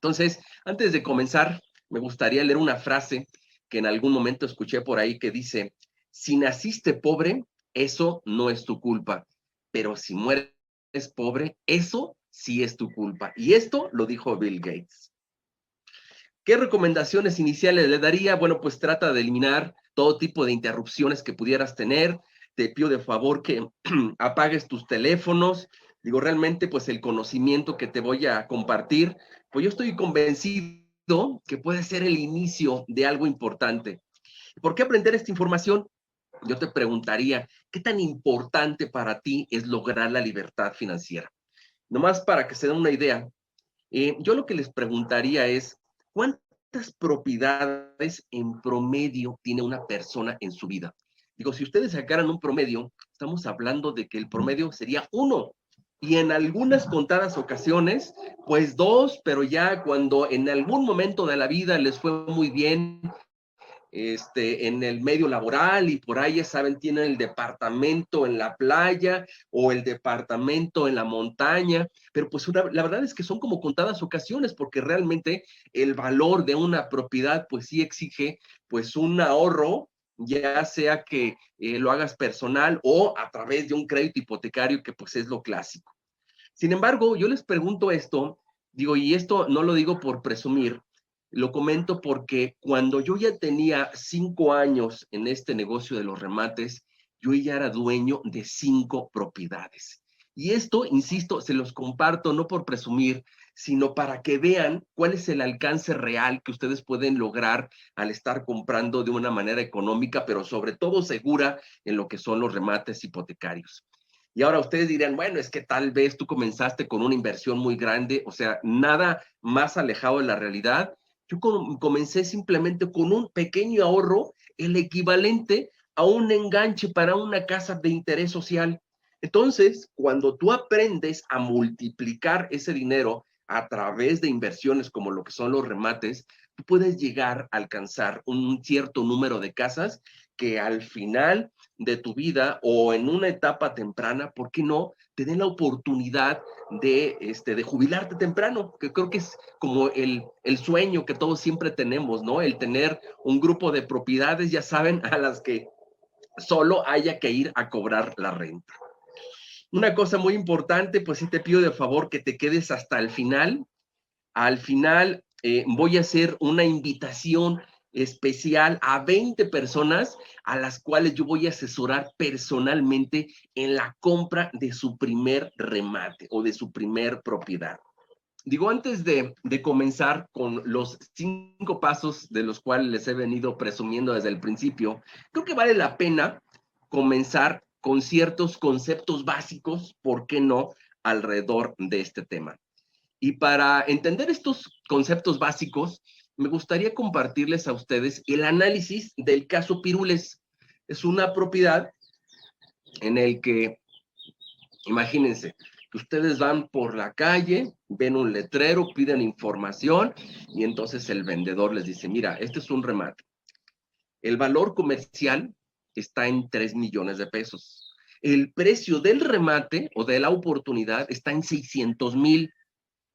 Entonces, antes de comenzar, me gustaría leer una frase que en algún momento escuché por ahí que dice, si naciste pobre, eso no es tu culpa, pero si mueres pobre, eso sí es tu culpa. Y esto lo dijo Bill Gates. ¿Qué recomendaciones iniciales le daría? Bueno, pues trata de eliminar todo tipo de interrupciones que pudieras tener. Te pido de favor que apagues tus teléfonos. Digo, realmente, pues el conocimiento que te voy a compartir, pues yo estoy convencido que puede ser el inicio de algo importante. ¿Por qué aprender esta información? Yo te preguntaría, ¿qué tan importante para ti es lograr la libertad financiera? Nomás para que se den una idea, yo lo que les preguntaría es, ¿cuántas propiedades en promedio tiene una persona en su vida? Digo, si ustedes sacaran un promedio, estamos hablando de que el promedio sería uno. Y en algunas contadas ocasiones, pues dos, pero ya cuando en algún momento de la vida les fue muy bien, en el medio laboral y por ahí, ya saben, tienen el departamento en la playa o el departamento en la montaña, pero pues la verdad es que son como contadas ocasiones porque realmente el valor de una propiedad pues sí exige pues un ahorro, ya sea que lo hagas personal o a través de un crédito hipotecario que pues es lo clásico. Sin embargo, yo les pregunto esto, digo, y esto no lo digo por presumir, lo comento porque cuando yo ya tenía 5 años en este negocio de los remates, yo ya era dueño de 5 propiedades. Y esto, insisto, se los comparto no por presumir, sino para que vean cuál es el alcance real que ustedes pueden lograr al estar comprando de una manera económica, pero sobre todo segura en lo que son los remates hipotecarios. Y ahora ustedes dirán, bueno, es que tal vez tú comenzaste con una inversión muy grande, o sea, nada más alejado de la realidad. Yo comencé simplemente con un pequeño ahorro, el equivalente a un enganche para una casa de interés social. Entonces, cuando tú aprendes a multiplicar ese dinero a través de inversiones como lo que son los remates, tú puedes llegar a alcanzar un cierto número de casas que al final de tu vida o en una etapa temprana, ¿por qué no? Te den la oportunidad de jubilarte temprano, que creo que es como el sueño que todos siempre tenemos, ¿no? El tener un grupo de propiedades, ya saben, a las que solo haya que ir a cobrar la renta. Una cosa muy importante, pues sí te pido de favor que te quedes hasta el final. Al final voy a hacer una invitación especial a 20 personas a las cuales yo voy a asesorar personalmente en la compra de su primer remate o de su primer propiedad. Digo, antes de comenzar con los 5 pasos de los cuales les he venido presumiendo desde el principio, creo que vale la pena comenzar con ciertos conceptos básicos, ¿por qué no?, alrededor de este tema. Y para entender estos conceptos básicos, me gustaría compartirles a ustedes el análisis del caso Pirules. Es una propiedad en el que, imagínense, que ustedes van por la calle, ven un letrero, piden información y entonces el vendedor les dice, mira, este es un remate. El valor comercial está en 3 millones de pesos. El precio del remate o de la oportunidad está en 600,000.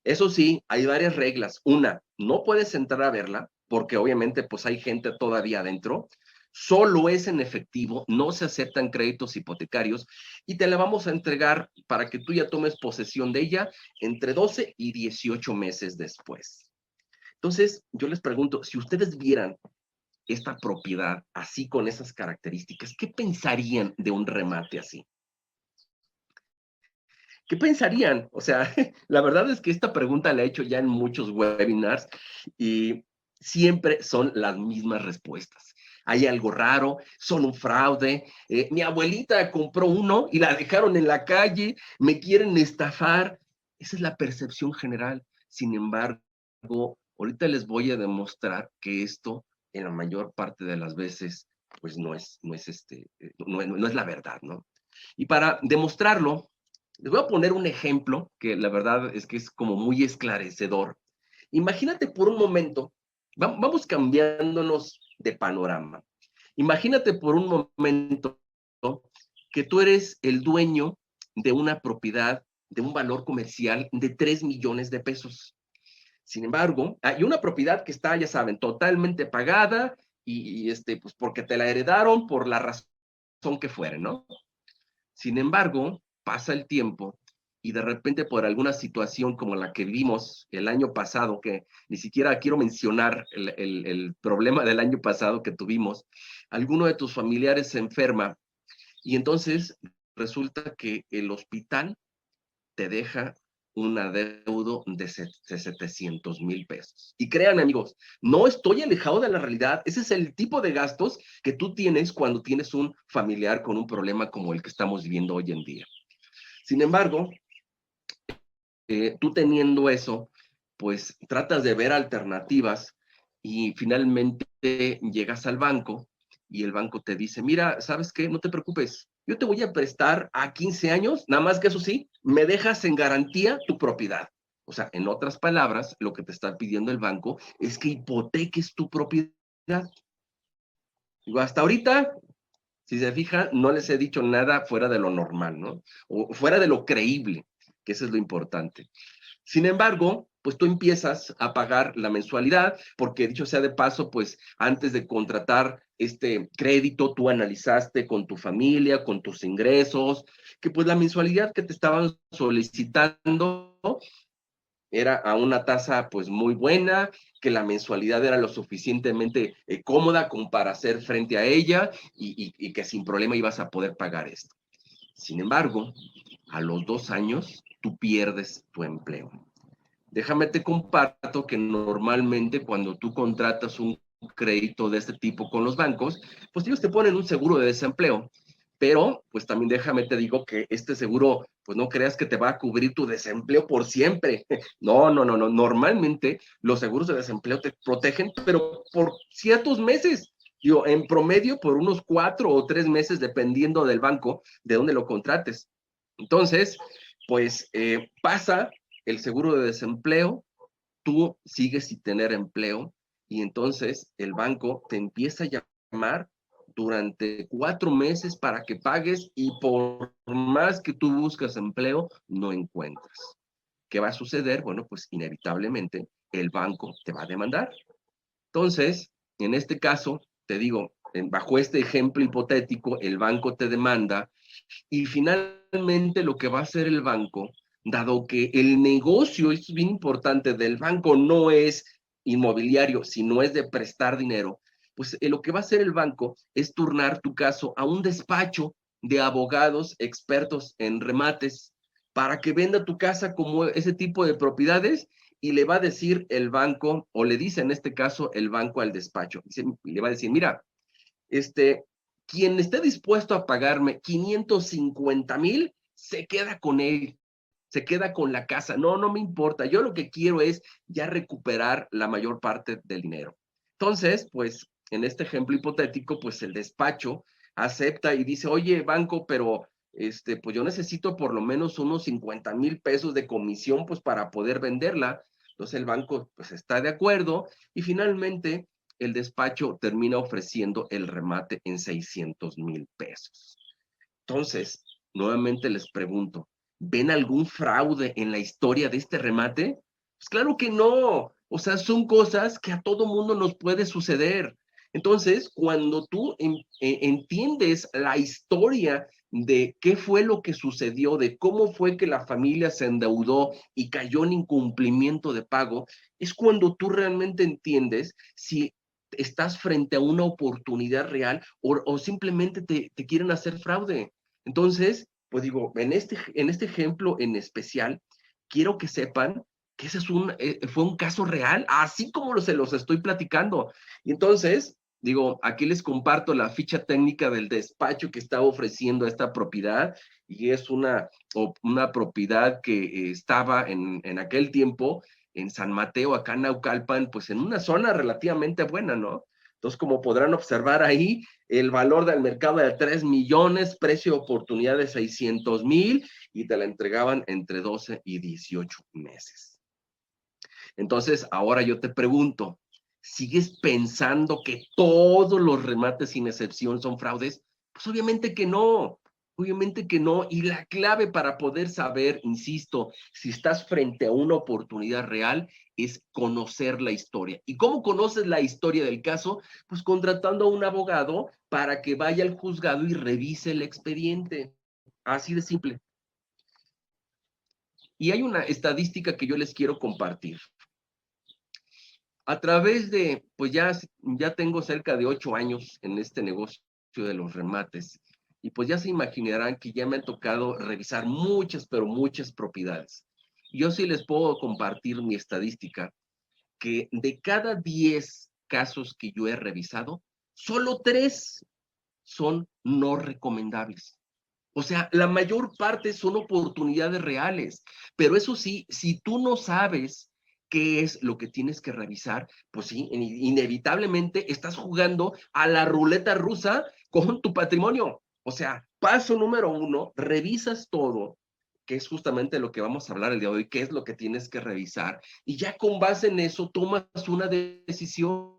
Eso sí, hay varias reglas. Una, no puedes entrar a verla porque obviamente pues hay gente todavía adentro. Solo es en efectivo, no se aceptan créditos hipotecarios y te la vamos a entregar para que tú ya tomes posesión de ella entre 12 y 18 meses después. Entonces, yo les pregunto, si ustedes vieran esta propiedad así con esas características, ¿qué pensarían de un remate así? ¿Qué pensarían? O sea, la verdad es que esta pregunta la he hecho ya en muchos webinars y siempre son las mismas respuestas. Hay algo raro, son un fraude. Mi abuelita compró uno y la dejaron en la calle, me quieren estafar. Esa es la percepción general. Sin embargo, ahorita les voy a demostrar que esto, en la mayor parte de las veces, pues no es la verdad, ¿no? Y para demostrarlo, les voy a poner un ejemplo que la verdad es que es como muy esclarecedor. Imagínate por un momento, vamos cambiándonos de panorama. Imagínate por un momento que tú eres el dueño de una propiedad de un valor comercial de 3 millones de pesos. Sin embargo, hay una propiedad que está, ya saben, totalmente pagada pues porque te la heredaron por la razón que fuere, ¿no? Sin embargo, pasa el tiempo y de repente por alguna situación como la que vimos el año pasado, que ni siquiera quiero mencionar el problema del año pasado que tuvimos, alguno de tus familiares se enferma y entonces resulta que el hospital te deja un adeudo de 700,000 pesos. Y créanme, amigos, no estoy alejado de la realidad. Ese es el tipo de gastos que tú tienes cuando tienes un familiar con un problema como el que estamos viviendo hoy en día. Sin embargo, tú teniendo eso, pues tratas de ver alternativas y finalmente llegas al banco y el banco te dice, mira, ¿sabes qué? No te preocupes, yo te voy a prestar a 15 años, nada más que eso sí, me dejas en garantía tu propiedad. O sea, en otras palabras, lo que te está pidiendo el banco es que hipoteques tu propiedad. Digo, hasta ahorita, si se fijan, no les he dicho nada fuera de lo normal, ¿no? O fuera de lo creíble, que eso es lo importante. Sin embargo, pues tú empiezas a pagar la mensualidad, porque dicho sea de paso, pues antes de contratar este crédito, tú analizaste con tu familia, con tus ingresos, que pues la mensualidad que te estaban solicitando era a una tasa pues muy buena, que la mensualidad era lo suficientemente cómoda como para hacer frente a ella y que sin problema ibas a poder pagar esto. Sin embargo, a los 2 años, tú pierdes tu empleo. Déjame te comparto que normalmente cuando tú contratas un crédito de este tipo con los bancos, pues ellos te ponen un seguro de desempleo. Pero, pues también déjame te digo que este seguro, pues no creas que te va a cubrir tu desempleo por siempre. No, no, no, no. Normalmente los seguros de desempleo te protegen, pero por ciertos meses. Digo, en promedio por unos 4 o 3 meses, dependiendo del banco, de dónde lo contrates. Entonces, pues pasa el seguro de desempleo, tú sigues sin tener empleo y entonces el banco te empieza a llamar durante 4 meses para que pagues y por más que tú buscas empleo, no encuentras. ¿Qué va a suceder? Bueno, pues inevitablemente el banco te va a demandar. Entonces, en este caso, te digo, bajo este ejemplo hipotético, el banco te demanda y finalmente lo que va a hacer el banco, dado que el negocio, esto es bien importante, del banco no es inmobiliario, sino es de prestar dinero, pues lo que va a hacer el banco es turnar tu caso a un despacho de abogados expertos en remates para que venda tu casa como ese tipo de propiedades y le va a decir el banco, o le dice en este caso el banco al despacho, y le va a decir, mira, este, quien esté dispuesto a pagarme 550,000, se queda con él, se queda con la casa. No, no me importa. Yo lo que quiero es ya recuperar la mayor parte del dinero. Entonces, pues, en este ejemplo hipotético, pues el despacho acepta y dice, oye, banco, pero pues yo necesito por lo menos unos 50,000 pesos de comisión, pues para poder venderla. Entonces el banco, pues está de acuerdo y finalmente el despacho termina ofreciendo el remate en 600,000 pesos. Entonces, nuevamente les pregunto, ¿ven algún fraude en la historia de este remate? Pues claro que no. O sea, son cosas que a todo mundo nos puede suceder. Entonces, cuando tú entiendes la historia de qué fue lo que sucedió, de cómo fue que la familia se endeudó y cayó en incumplimiento de pago, es cuando tú realmente entiendes si estás frente a una oportunidad real o simplemente te quieren hacer fraude. Entonces, pues digo, en este ejemplo en especial, quiero que sepan que ese fue un caso real, así como se los estoy platicando. Y entonces, digo, aquí les comparto la ficha técnica del despacho que estaba ofreciendo esta propiedad y es una propiedad que estaba en aquel tiempo en San Mateo, acá en Naucalpan, pues en una zona relativamente buena, ¿no? Entonces, como podrán observar ahí, el valor del mercado era 3 millones, precio de oportunidad de 600,000 y te la entregaban entre 12 y 18 meses. Entonces, ahora yo te pregunto, ¿sigues pensando que todos los remates sin excepción son fraudes? Pues obviamente que no. Obviamente que no, y la clave para poder saber, insisto, si estás frente a una oportunidad real, es conocer la historia. ¿Y cómo conoces la historia del caso? Pues contratando a un abogado para que vaya al juzgado y revise el expediente. Así de simple. Y hay una estadística que yo les quiero compartir. A través de, pues ya tengo cerca de 8 años en este negocio de los remates, y pues ya se imaginarán que ya me han tocado revisar muchas, pero muchas propiedades. Yo sí les puedo compartir mi estadística, que de cada 10 casos que yo he revisado, solo 3 son no recomendables. O sea, la mayor parte son oportunidades reales, pero eso sí, si tú no sabes qué es lo que tienes que revisar, pues sí, inevitablemente estás jugando a la ruleta rusa con tu patrimonio. O sea, paso número 1, revisas todo, que es justamente lo que vamos a hablar el día de hoy, qué es lo que tienes que revisar, y ya con base en eso tomas una decisión.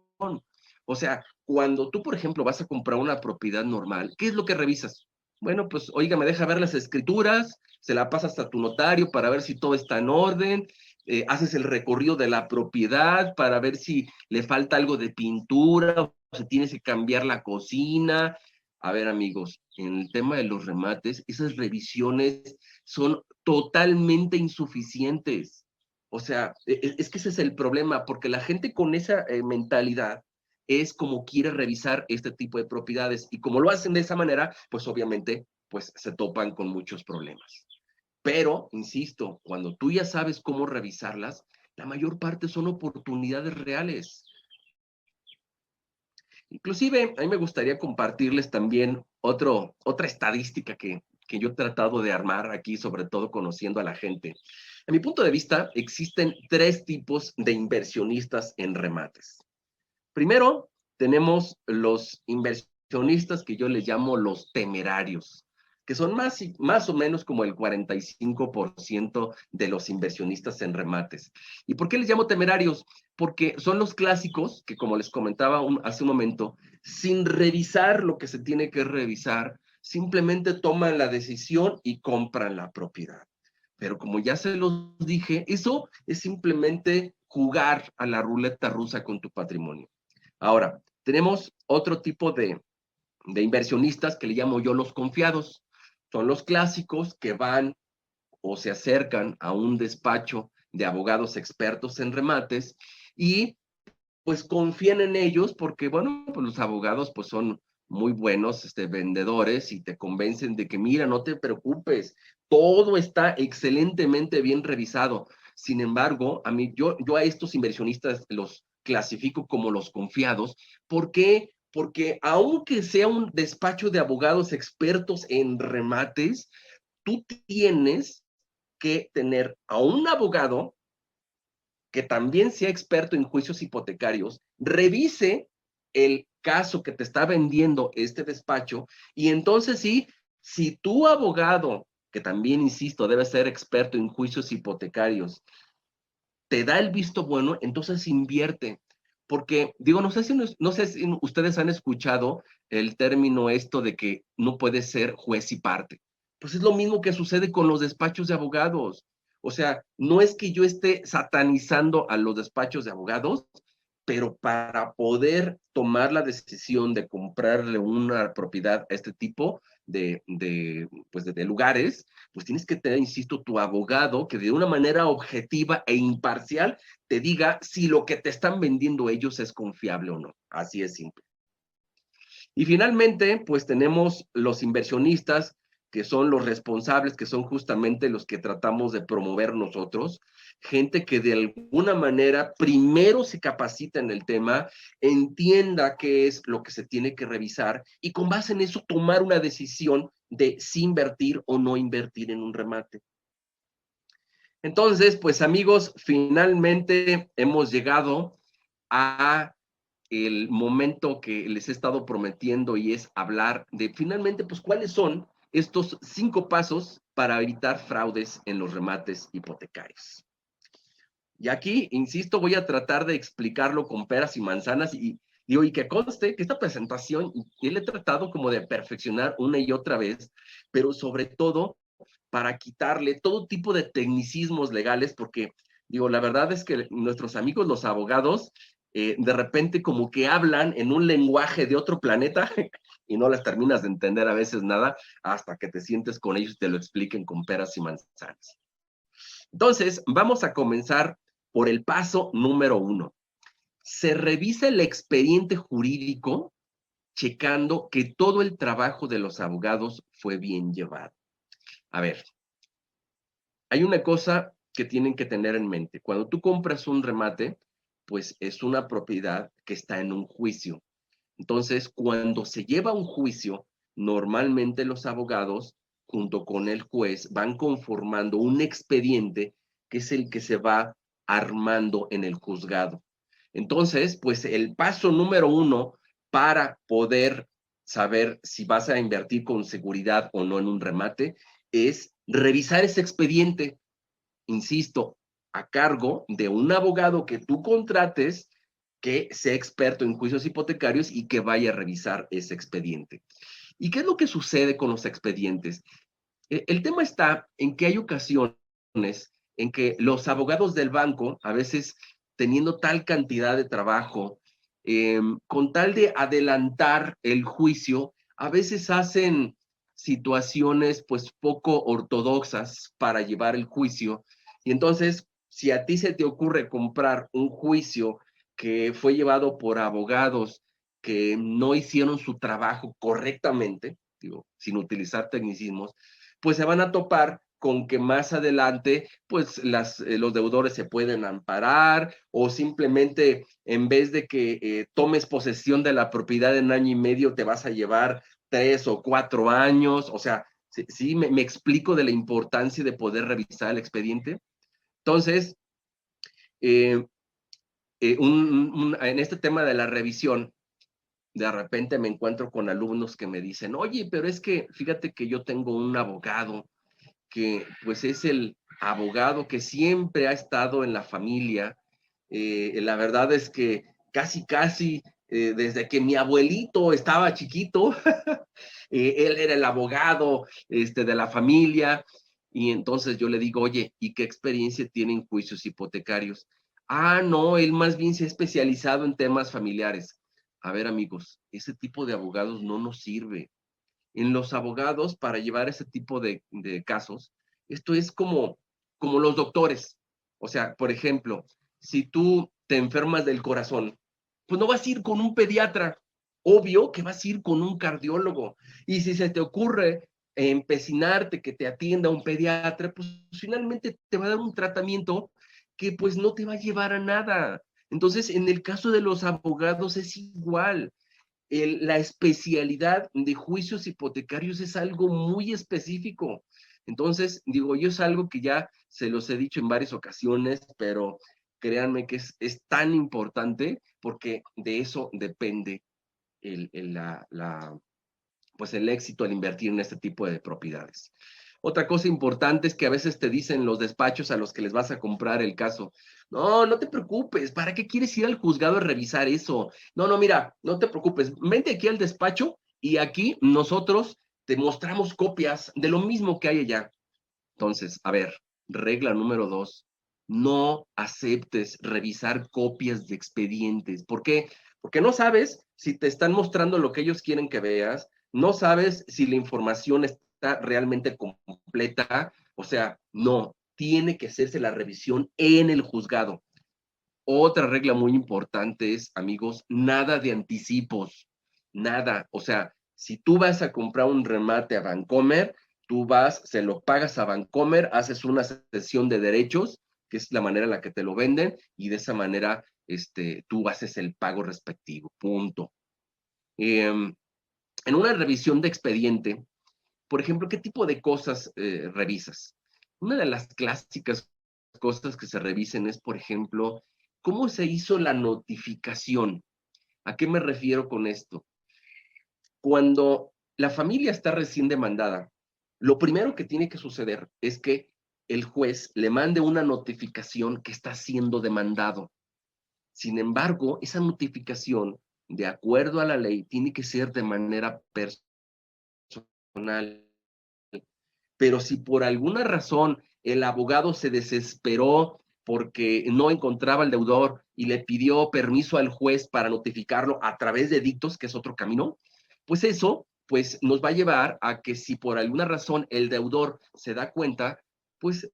O sea, cuando tú, por ejemplo, vas a comprar una propiedad normal, ¿qué es lo que revisas? Bueno, pues, oiga, me deja ver las escrituras, se la pasas a tu notario para ver si todo está en orden, haces el recorrido de la propiedad para ver si le falta algo de pintura, o si tienes que cambiar la cocina. A ver, amigos, en el tema de los remates, esas revisiones son totalmente insuficientes. O sea, es que ese es el problema, porque la gente con esa mentalidad es como quiere revisar este tipo de propiedades, y como lo hacen de esa manera, pues obviamente pues se topan con muchos problemas. Pero, insisto, cuando tú ya sabes cómo revisarlas, la mayor parte son oportunidades reales. Inclusive, a mí me gustaría compartirles también otra estadística que yo he tratado de armar aquí, sobre todo conociendo a la gente. A mi punto de vista, existen 3 tipos de inversionistas en remates. Primero, tenemos los inversionistas que yo les llamo los temerarios, que son más o menos como el 45% de los inversionistas en remates. ¿Y por qué les llamo temerarios? Porque son los clásicos que, como les comentaba hace un momento, sin revisar lo que se tiene que revisar, simplemente toman la decisión y compran la propiedad. Pero como ya se los dije, eso es simplemente jugar a la ruleta rusa con tu patrimonio. Ahora, tenemos otro tipo de inversionistas que le llamo yo los confiados. Son los clásicos que van o se acercan a un despacho de abogados expertos en remates y pues confían en ellos porque, bueno, pues los abogados pues son muy buenos vendedores y te convencen de que, mira, no te preocupes, todo está excelentemente bien revisado. Sin embargo, yo a estos inversionistas los clasifico como los confiados. ¿Por qué? Porque aunque sea un despacho de abogados expertos en remates, tú tienes que tener a un abogado que también sea experto en juicios hipotecarios, revise el caso que te está vendiendo este despacho, y entonces sí, si tu abogado, que también, insisto, debe ser experto en juicios hipotecarios, te da el visto bueno, entonces invierte. Porque, digo, no sé si ustedes han escuchado el término esto de que no puede ser juez y parte. Pues es lo mismo que sucede con los despachos de abogados. O sea, no es que yo esté satanizando a los despachos de abogados, pero para poder tomar la decisión de comprarle una propiedad a este tipo de lugares, pues tienes que tener, insisto, tu abogado que de una manera objetiva e imparcial te diga si lo que te están vendiendo ellos es confiable o no. Así es simple. Y finalmente, pues tenemos los inversionistas, que son los responsables, que son justamente los que tratamos de promover nosotros, gente que de alguna manera primero se capacita en el tema, entienda qué es lo que se tiene que revisar y con base en eso tomar una decisión de si invertir o no invertir en un remate. Entonces, pues amigos, finalmente hemos llegado a el momento que les he estado prometiendo, y es hablar de finalmente, pues, cuáles son estos 5 pasos para evitar fraudes en los remates hipotecarios. Y aquí, insisto, voy a tratar de explicarlo con peras y manzanas, y Digo, y que conste que esta presentación, y le he tratado como de perfeccionar una y otra vez, pero sobre todo para quitarle todo tipo de tecnicismos legales, porque, digo, la verdad es que nuestros amigos los abogados, de repente como que hablan en un lenguaje de otro planeta y no les terminas de entender a veces nada hasta que te sientes con ellos y te lo expliquen con peras y manzanas. Entonces, vamos a comenzar por el paso número 1. Se revisa el expediente jurídico checando que todo el trabajo de los abogados fue bien llevado. A ver, hay una cosa que tienen que tener en mente. Cuando tú compras un remate, pues es una propiedad que está en un juicio. Entonces, cuando se lleva a un juicio, normalmente los abogados, junto con el juez, van conformando un expediente que es el que se va armando en el juzgado. Entonces, pues el paso número 1 para poder saber si vas a invertir con seguridad o no en un remate es revisar ese expediente, insisto, a cargo de un abogado que tú contrates que sea experto en juicios hipotecarios y que vaya a revisar ese expediente. ¿Y qué es lo que sucede con los expedientes? El tema está en que hay ocasiones en que los abogados del banco, a veces teniendo tal cantidad de trabajo, con tal de adelantar el juicio, a veces hacen situaciones pues poco ortodoxas para llevar el juicio. Y entonces, si a ti se te ocurre comprar un juicio que fue llevado por abogados que no hicieron su trabajo correctamente, digo, sin utilizar tecnicismos, pues se van a topar con que más adelante, pues los deudores se pueden amparar o simplemente en vez de que tomes posesión de la propiedad en año y medio, te vas a llevar 3 o 4 años. O sea, sí me explico de la importancia de poder revisar el expediente. Entonces, eh, en este tema de la revisión, de repente me encuentro con alumnos que me dicen, oye, pero es que fíjate que yo tengo un abogado que pues es el abogado que siempre ha estado en la familia. La verdad es que casi, desde que mi abuelito estaba chiquito, él era el abogado de la familia. Y entonces yo le digo, oye, ¿y qué experiencia tiene en juicios hipotecarios? Ah, no, él más bien se ha especializado en temas familiares. A ver, amigos, ese tipo de abogados no nos sirve en los abogados para llevar ese tipo de casos. Esto es como los doctores. O sea, por ejemplo, si tú te enfermas del corazón, pues no vas a ir con un pediatra. Obvio que vas a ir con un cardiólogo. Y si se te ocurre empecinarte que te atienda un pediatra, pues finalmente te va a dar un tratamiento que pues no te va a llevar a nada. Entonces, en el caso de los abogados es igual. La especialidad de juicios hipotecarios es algo muy específico. Entonces, digo, yo es algo que ya se los he dicho en varias ocasiones, pero créanme que es tan importante porque de eso depende pues el éxito al invertir en este tipo de propiedades. Otra cosa importante es que a veces te dicen los despachos a los que les vas a comprar el caso, no, no te preocupes, ¿para qué quieres ir al juzgado a revisar eso? No, no, mira, no te preocupes, vente aquí al despacho y aquí nosotros te mostramos copias de lo mismo que hay allá. Entonces, a ver, regla número 2, no aceptes revisar copias de expedientes. ¿Por qué? Porque no sabes si te están mostrando lo que ellos quieren que veas, no sabes si la información está realmente completa. O sea, no, tiene que hacerse la revisión en el juzgado. Otra regla muy importante es, amigos, nada de anticipos, nada. O sea, si tú vas a comprar un remate a Bancomer, tú vas, se lo pagas a Bancomer, haces una sesión de derechos, que es la manera en la que te lo venden, y de esa manera tú haces el pago respectivo, punto. En una revisión de expediente, por ejemplo, ¿qué tipo de cosas revisas? Una de las clásicas cosas que se revisen es, por ejemplo, ¿cómo se hizo la notificación? ¿A qué me refiero con esto? Cuando la familia está recién demandada, lo primero que tiene que suceder es que el juez le mande una notificación que está siendo demandado. Sin embargo, esa notificación de acuerdo a la ley, tiene que ser de manera personal. Pero si por alguna razón el abogado se desesperó porque no encontraba al deudor y le pidió permiso al juez para notificarlo a través de edictos, que es otro camino, pues eso pues nos va a llevar a que si por alguna razón el deudor se da cuenta, pues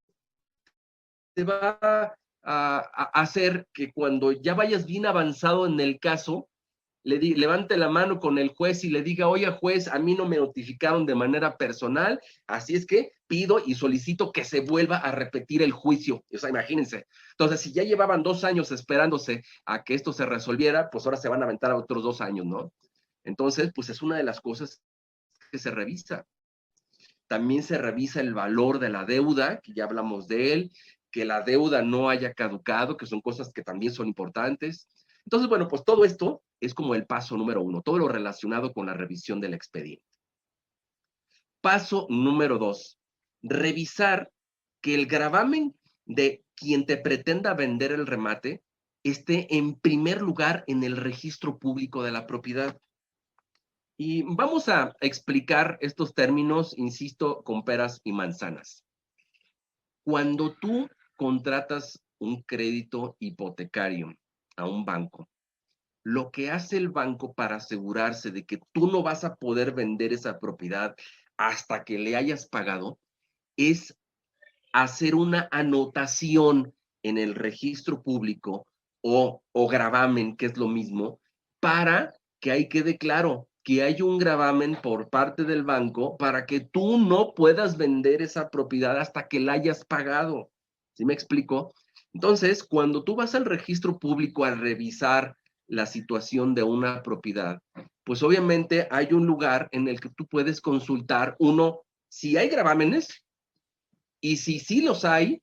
te va a hacer que cuando ya vayas bien avanzado en el caso, levante la mano con el juez y le diga, oye juez, a mí no me notificaron de manera personal, así es que pido y solicito que se vuelva a repetir el juicio. O sea, imagínense. Entonces, si ya llevaban 2 años esperándose a que esto se resolviera, pues ahora se van a aventar a otros 2 años, ¿no? Entonces, pues es una de las cosas que se revisa. También se revisa el valor de la deuda, que ya hablamos de él, que la deuda no haya caducado, que son cosas que también son importantes. Entonces, bueno, pues todo esto es como el paso número 1, todo lo relacionado con la revisión del expediente. Paso número 2, revisar que el gravamen de quien te pretenda vender el remate esté en primer lugar en el registro público de la propiedad. Y vamos a explicar estos términos, insisto, con peras y manzanas. Cuando tú contratas un crédito hipotecario a un banco, lo que hace el banco para asegurarse de que tú no vas a poder vender esa propiedad hasta que le hayas pagado es hacer una anotación en el registro público o gravamen, que es lo mismo, para que ahí quede claro que hay un gravamen por parte del banco para que tú no puedas vender esa propiedad hasta que la hayas pagado. ¿Sí me explico? Entonces, cuando tú vas al registro público a revisar la situación de una propiedad, pues obviamente hay un lugar en el que tú puedes consultar, uno, si hay gravámenes, y si sí los hay,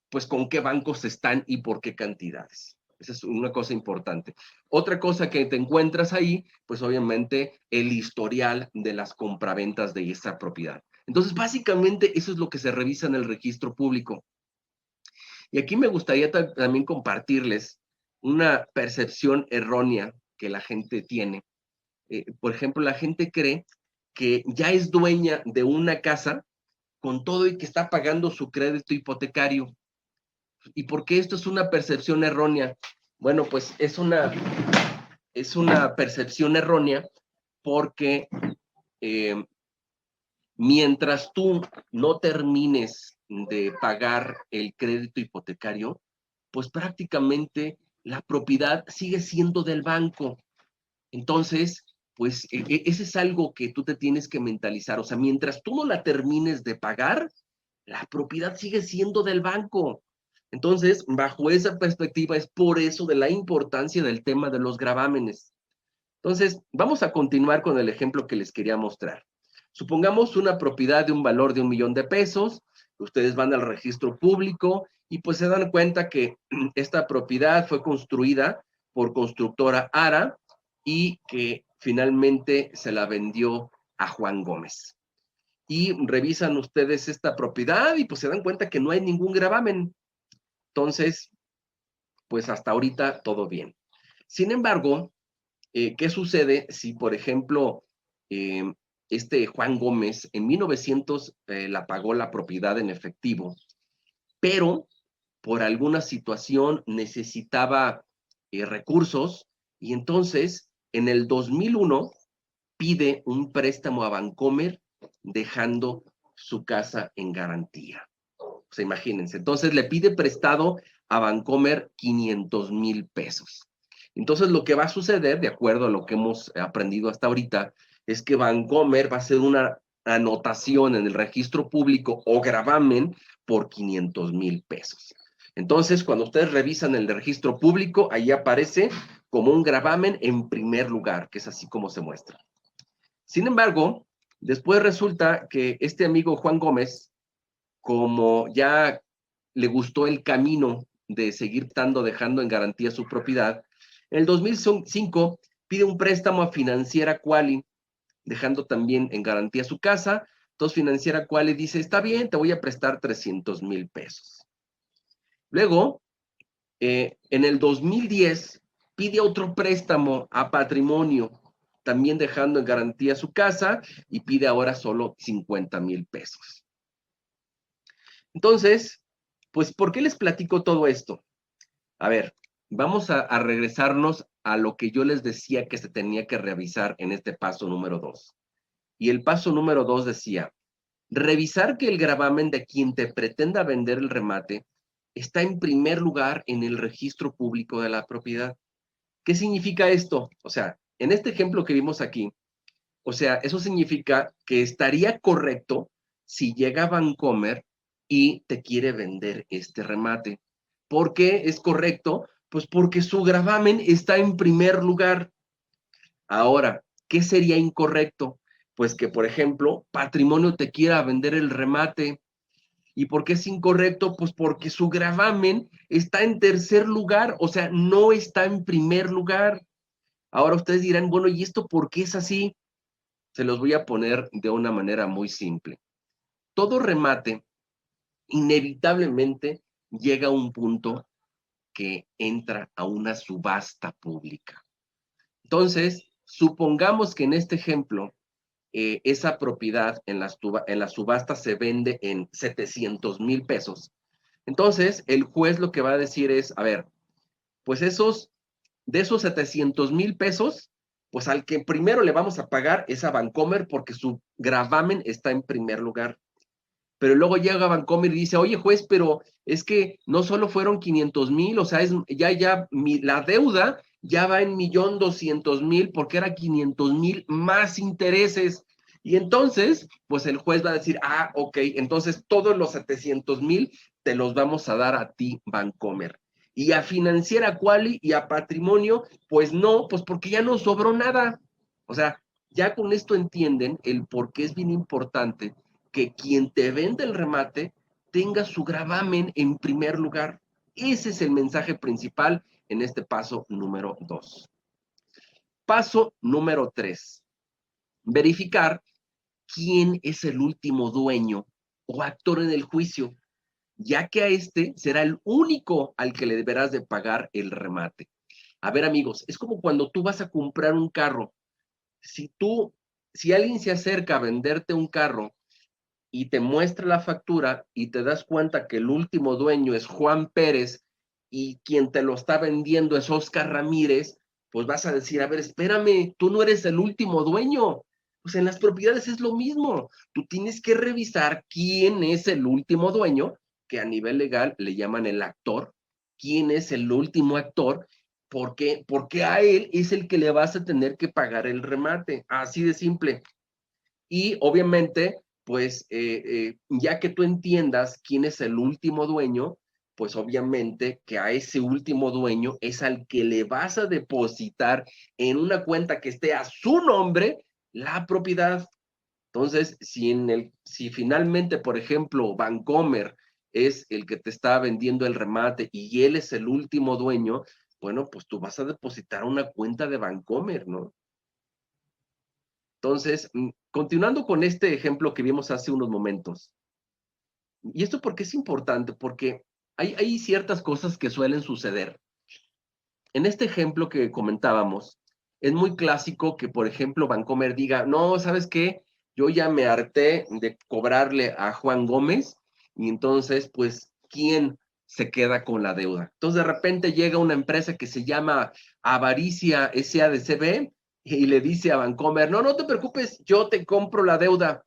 pues con qué bancos están y por qué cantidades. Esa es una cosa importante. Otra cosa que te encuentras ahí, pues obviamente el historial de las compraventas de esa propiedad. Entonces, básicamente eso es lo que se revisa en el registro público. Y aquí me gustaría también compartirles una percepción errónea que la gente tiene. Por ejemplo, la gente cree que ya es dueña de una casa con todo y que está pagando su crédito hipotecario. ¿Y por qué esto es una percepción errónea? Bueno, pues es una percepción errónea porque eh, mientras tú no termines de pagar el crédito hipotecario, pues prácticamente la propiedad sigue siendo del banco. Entonces, pues ese es algo que tú te tienes que mentalizar. O sea, mientras tú no la termines de pagar, la propiedad sigue siendo del banco. Entonces, bajo esa perspectiva, es por eso de la importancia del tema de los gravámenes. Entonces, vamos a continuar con el ejemplo que les quería mostrar. Supongamos una propiedad de un valor de $1,000,000, ustedes van al registro público y pues se dan cuenta que esta propiedad fue construida por constructora Ara y que finalmente se la vendió a Juan Gómez. Y revisan ustedes esta propiedad y pues se dan cuenta que no hay ningún gravamen. Entonces, pues hasta ahorita todo bien. Sin embargo, ¿qué sucede si, por ejemplo, este Juan Gómez en 1900 la pagó la propiedad en efectivo, pero por alguna situación necesitaba recursos y entonces en el 2001 pide un préstamo a Bancomer dejando su casa en garantía? O sea, imagínense. Entonces le pide prestado a Bancomer 500,000 pesos. Entonces lo que va a suceder, de acuerdo a lo que hemos aprendido hasta ahorita, es que Bancomer va a hacer una anotación en el registro público o gravamen por 500,000 pesos. Entonces, cuando ustedes revisan el registro público, ahí aparece como un gravamen en primer lugar, que es así como se muestra. Sin embargo, después resulta que este amigo Juan Gómez, como ya le gustó el camino de seguir dejando en garantía su propiedad, en el 2005 pide un préstamo a Financiera Quali, dejando también en garantía su casa. Entonces Financiera Quali dice, está bien, te voy a prestar 300,000 pesos. Luego, en el 2010, pide otro préstamo a Patrimonio, también dejando en garantía su casa, y pide ahora solo 50,000 pesos. Entonces, pues, ¿por qué les platico todo esto? A ver, vamos a regresarnos a lo que yo les decía que se tenía que revisar en este paso número 2. Y el paso número 2 decía, revisar que el gravamen de quien te pretenda vender el remate está en primer lugar en el registro público de la propiedad. ¿Qué significa esto? O sea, en este ejemplo que vimos aquí, o sea, eso significa que estaría correcto si llega Vancomer y te quiere vender este remate. ¿Por qué es correcto? Pues porque su gravamen está en primer lugar. Ahora, ¿qué sería incorrecto? Pues que, por ejemplo, Patrimonio te quiera vender el remate. ¿Y por qué es incorrecto? Pues porque su gravamen está en tercer lugar, o sea, no está en primer lugar. Ahora ustedes dirán, bueno, ¿y esto por qué es así? Se los voy a poner de una manera muy simple. Todo remate inevitablemente llega a un punto que entra a una subasta pública. Entonces, supongamos que en este ejemplo, esa propiedad en la subasta se vende en 700,000 pesos. Entonces, el juez lo que va a decir es, a ver, pues de esos 700,000 pesos, pues al que primero le vamos a pagar es a Vancomer porque su gravamen está en primer lugar. Pero luego llega Vancomer y dice, oye juez, pero es que no solo fueron 500,000, o sea, la deuda ya va en 1,200,000 porque era 500,000 más intereses. Y entonces, pues el juez va a decir, ok, entonces todos los 700,000 te los vamos a dar a ti, Vancomer. Y a Financiera Quali y a Patrimonio, pues no, pues porque ya no sobró nada. O sea, ya con esto entienden el por qué es bien importante que quien te vende el remate tenga su gravamen en primer lugar. Ese es el mensaje principal en este paso número 2. Paso número 3. Verificar quién es el último dueño o actor en el juicio, ya que a este será el único al que le deberás de pagar el remate. A ver, amigos, es como cuando tú vas a comprar un carro. Si alguien se acerca a venderte un carro y te muestra la factura y te das cuenta que el último dueño es Juan Pérez y quien te lo está vendiendo es Oscar Ramírez, pues vas a decir, a ver, espérame, tú no eres el último dueño. Pues en las propiedades es lo mismo. Tú tienes que revisar quién es el último dueño, que a nivel legal le llaman el actor, quién es el último actor, porque a él es el que le vas a tener que pagar el remate. Así de simple. Y obviamente, pues ya que tú entiendas quién es el último dueño, pues obviamente que a ese último dueño es al que le vas a depositar en una cuenta que esté a su nombre la propiedad. Entonces, si finalmente, por ejemplo, Vancomer es el que te está vendiendo el remate y él es el último dueño, bueno, pues tú vas a depositar una cuenta de Vancomer, ¿no? Entonces, continuando con este ejemplo que vimos hace unos momentos, ¿y esto por qué es importante? Porque hay ciertas cosas que suelen suceder. En este ejemplo que comentábamos, es muy clásico que, por ejemplo, Vancomer diga, no, ¿sabes qué? Yo ya me harté de cobrarle a Juan Gómez y entonces, pues, ¿quién se queda con la deuda? Entonces, de repente llega una empresa que se llama Avaricia SADCB y le dice a Vancomer, no, no te preocupes, yo te compro la deuda.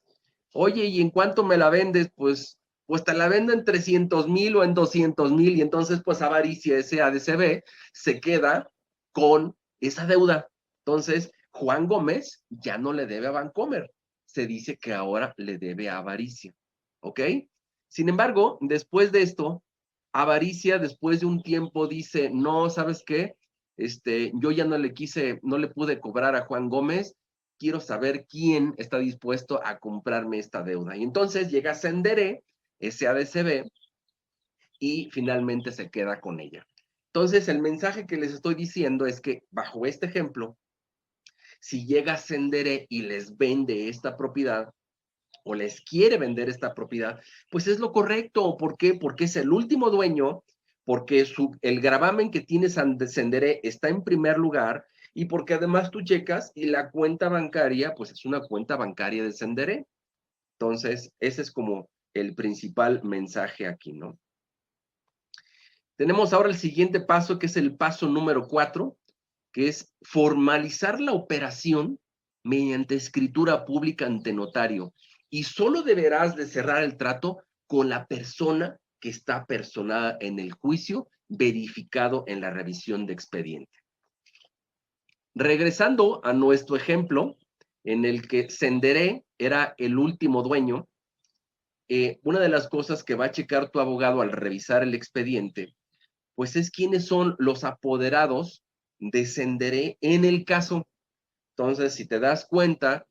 Oye, ¿y en cuánto me la vendes? Pues te la vendo en 300,000 o en 200,000 y entonces pues Avaricia SADCB se queda con esa deuda. Entonces, Juan Gómez ya no le debe a Vancomer. Se dice que ahora le debe a Avaricia. ¿Ok? Sin embargo, después de esto, Avaricia, después de un tiempo, dice, no, ¿sabes qué? Yo ya no le pude cobrar a Juan Gómez, quiero saber quién está dispuesto a comprarme esta deuda. Y entonces llega Senderé, SADCB, y finalmente se queda con ella. Entonces, el mensaje que les estoy diciendo es que bajo este ejemplo, si llega Senderé y les vende esta propiedad o les quiere vender esta propiedad, pues es lo correcto. ¿Por qué? Porque es el último dueño, porque el gravamen que tienes de Senderé está en primer lugar y porque además tú checas y la cuenta bancaria, pues es una cuenta bancaria de Senderé. Entonces, ese es como el principal mensaje aquí, ¿no? Tenemos ahora el siguiente paso, que es el paso número 4, que es formalizar la operación mediante escritura pública ante notario. Y solo deberás de cerrar el trato con la persona que está personada en el juicio, verificado en la revisión de expediente. Regresando a nuestro ejemplo, en el que Senderé era el último dueño, una de las cosas que va a checar tu abogado al revisar el expediente, pues es quiénes son los apoderados de Senderé en el caso. Entonces, si te das cuenta,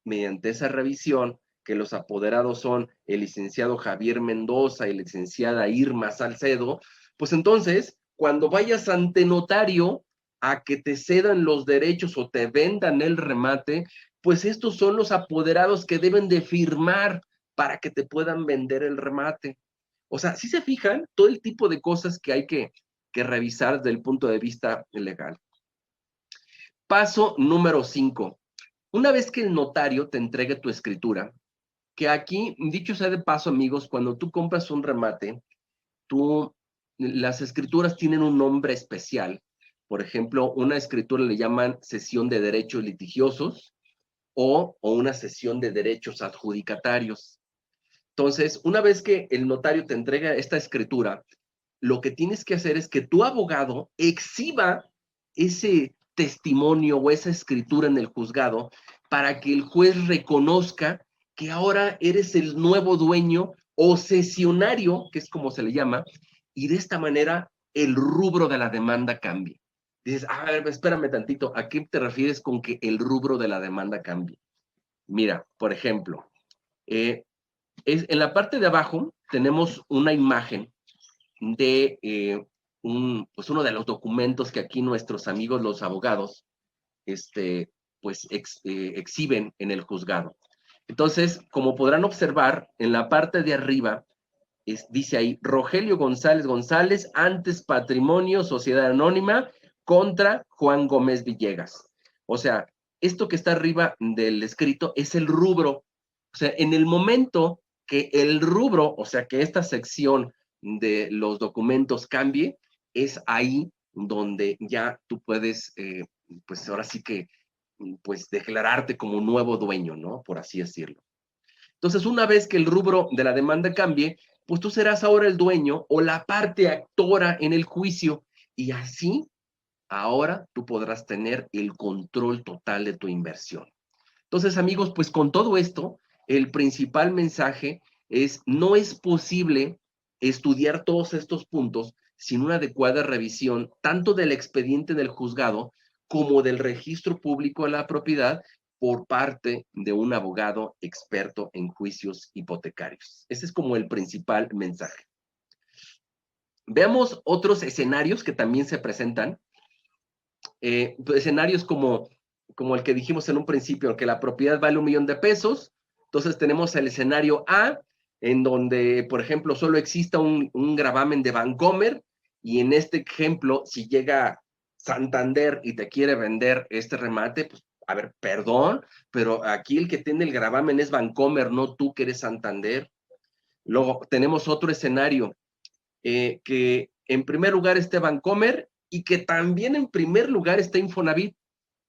mediante esa revisión, que los apoderados son el licenciado Javier Mendoza y la licenciada Irma Salcedo, pues entonces, cuando vayas ante notario a que te cedan los derechos o te vendan el remate, pues estos son los apoderados que deben de firmar para que te puedan vender el remate. O sea, si se fijan, todo el tipo de cosas que hay que revisar desde el punto de vista legal. Paso número 5. Una vez que el notario te entregue tu escritura, que aquí, dicho sea de paso, amigos, cuando tú compras un remate, las escrituras tienen un nombre especial. Por ejemplo, una escritura le llaman cesión de derechos litigiosos o una cesión de derechos adjudicatarios. Entonces, una vez que el notario te entrega esta escritura, lo que tienes que hacer es que tu abogado exhiba ese testimonio o esa escritura en el juzgado para que el juez reconozca que ahora eres el nuevo dueño o cesionario, que es como se le llama, y de esta manera el rubro de la demanda cambie. Dices, a ver, espérame tantito, ¿a qué te refieres con que el rubro de la demanda cambie? Mira, por ejemplo, en la parte de abajo tenemos una imagen de pues uno de los documentos que aquí nuestros amigos los abogados pues exhiben en el juzgado. Entonces, como podrán observar, en la parte de arriba dice ahí Rogelio González González, antes Patrimonio, Sociedad Anónima, contra Juan Gómez Villegas. O sea, esto que está arriba del escrito es el rubro. O sea, en el momento que el rubro, o sea, que esta sección de los documentos cambie, es ahí donde ya tú puedes, pues ahora sí que, pues declararte como nuevo dueño, ¿no? Por así decirlo. Entonces, una vez que el rubro de la demanda cambie, pues tú serás ahora el dueño o la parte actora en el juicio y así ahora tú podrás tener el control total de tu inversión. Entonces, amigos, pues con todo esto, el principal mensaje es, no es posible estudiar todos estos puntos sin una adecuada revisión tanto del expediente del juzgado como del registro público de la propiedad por parte de un abogado experto en juicios hipotecarios. Ese es como el principal mensaje. Veamos otros escenarios que también se presentan. Escenarios como el que dijimos en un principio, que la propiedad vale $1,000,000. Entonces tenemos el escenario A, en donde, por ejemplo, solo exista un gravamen de Bancomer, y en este ejemplo, si llega Santander y te quiere vender este remate, pues, a ver, perdón, pero aquí el que tiene el gravamen es Bancomer, no tú que eres Santander. Luego tenemos otro escenario, que en primer lugar esté Bancomer y que también en primer lugar está Infonavit.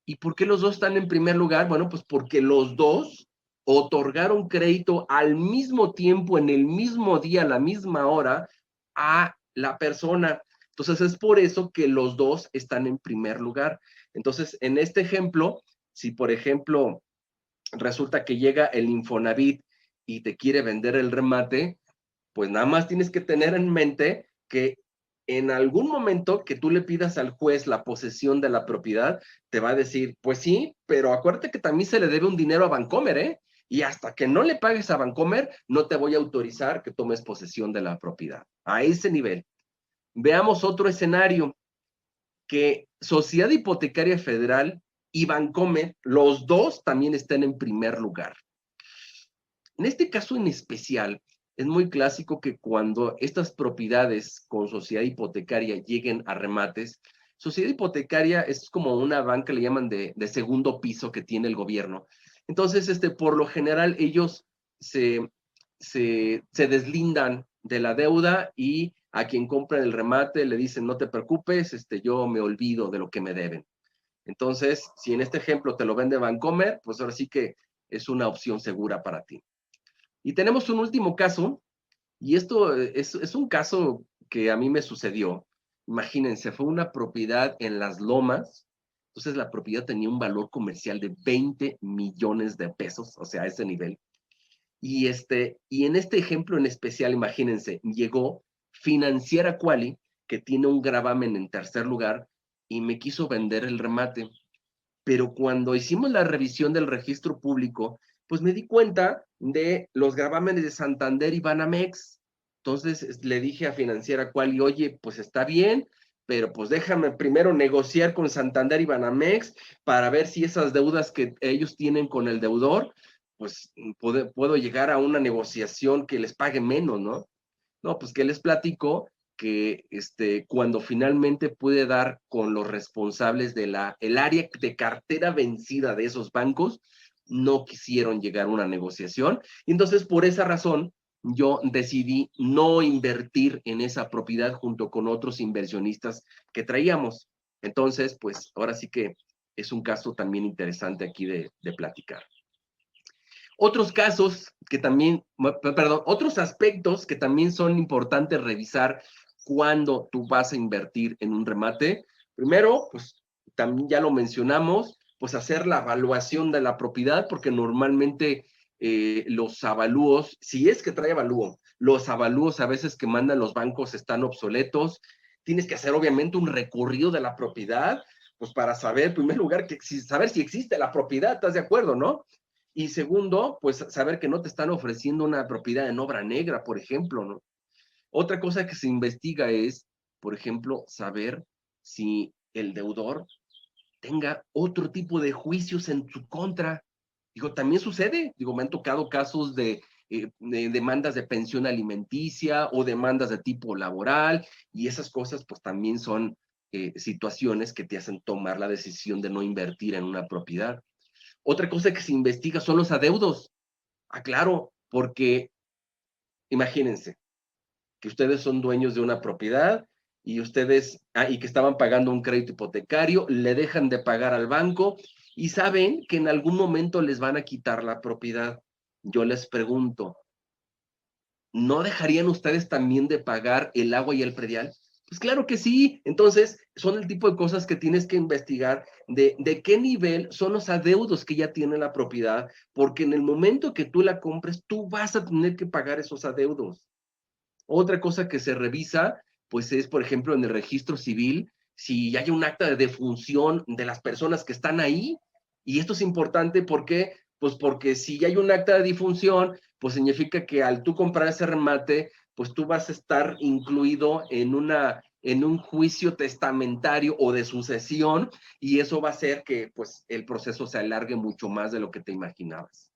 ¿Y por qué los dos están en primer lugar? Bueno, pues porque los dos otorgaron crédito al mismo tiempo, en el mismo día, a la misma hora, a la persona. Entonces es por eso que los dos están en primer lugar. Entonces, en este ejemplo, si por ejemplo resulta que llega el Infonavit y te quiere vender el remate, pues nada más tienes que tener en mente que en algún momento que tú le pidas al juez la posesión de la propiedad, te va a decir, pues sí, pero acuérdate que también se le debe un dinero a Bancomer, ¿eh? Y hasta que no le pagues a Bancomer, no te voy a autorizar que tomes posesión de la propiedad. A ese nivel. Veamos otro escenario, que Sociedad Hipotecaria Federal y Bancomer, los dos también están en primer lugar. En este caso en especial, es muy clásico que cuando estas propiedades con sociedad hipotecaria lleguen a remates, sociedad hipotecaria es como una banca, le llaman de segundo piso que tiene el gobierno. Entonces, por lo general, ellos se, se deslindan de la deuda y a quien compra el remate le dicen, no te preocupes, yo me olvido de lo que me deben. Entonces, si en este ejemplo te lo vende Bancomer, pues ahora sí que es una opción segura para ti. Y tenemos un último caso, y esto es un caso que a mí me sucedió. Imagínense, fue una propiedad en Las Lomas, entonces la propiedad tenía un valor comercial de 20 millones de pesos, o sea, a ese nivel. Y en este ejemplo en especial, imagínense, llegó Financiera Quali, que tiene un gravamen en tercer lugar, y me quiso vender el remate. Pero cuando hicimos la revisión del registro público, pues me di cuenta de los gravámenes de Santander y Banamex. Entonces le dije a Financiera Quali, oye, pues está bien, pero pues déjame primero negociar con Santander y Banamex para ver si esas deudas que ellos tienen con el deudor, pues puedo llegar a una negociación que les pague menos, ¿no? No, pues que les platico que cuando finalmente pude dar con los responsables de el área de cartera vencida de esos bancos, no quisieron llegar a una negociación. Y entonces, por esa razón, yo decidí no invertir en esa propiedad junto con otros inversionistas que traíamos. Entonces, pues ahora sí que es un caso también interesante aquí de platicar. Otros casos que también, perdón, otros aspectos que también son importantes revisar cuando tú vas a invertir en un remate. Primero, pues también ya lo mencionamos, pues hacer la evaluación de la propiedad, porque normalmente los avalúos, si es que trae avalúo, los avalúos a veces que mandan los bancos están obsoletos. Tienes que hacer obviamente un recorrido de la propiedad, pues para saber, en primer lugar, saber si existe la propiedad, ¿estás de acuerdo, no? Y segundo, pues saber que no te están ofreciendo una propiedad en obra negra, por ejemplo, ¿no? Otra cosa que se investiga es, por ejemplo, saber si el deudor tenga otro tipo de juicios en su contra. Digo, también sucede, digo, me han tocado casos de demandas de pensión alimenticia o demandas de tipo laboral, y esas cosas pues también son situaciones que te hacen tomar la decisión de no invertir en una propiedad. Otra cosa que se investiga son los adeudos. Ah, claro, porque imagínense que ustedes son dueños de una propiedad y y que estaban pagando un crédito hipotecario, le dejan de pagar al banco y saben que en algún momento les van a quitar la propiedad. Yo les pregunto, ¿no dejarían ustedes también de pagar el agua y el predial? Pues claro que sí. Entonces, son el tipo de cosas que tienes que investigar de qué nivel son los adeudos que ya tiene la propiedad, porque en el momento que tú la compres, tú vas a tener que pagar esos adeudos. Otra cosa que se revisa, pues es, por ejemplo, en el registro civil, si hay un acta de defunción de las personas que están ahí. Y esto es importante porque, pues porque si hay un acta de difunción, pues significa que al tú comprar ese remate, pues tú vas a estar incluido en un juicio testamentario o de sucesión, y eso va a hacer que pues el proceso se alargue mucho más de lo que te imaginabas.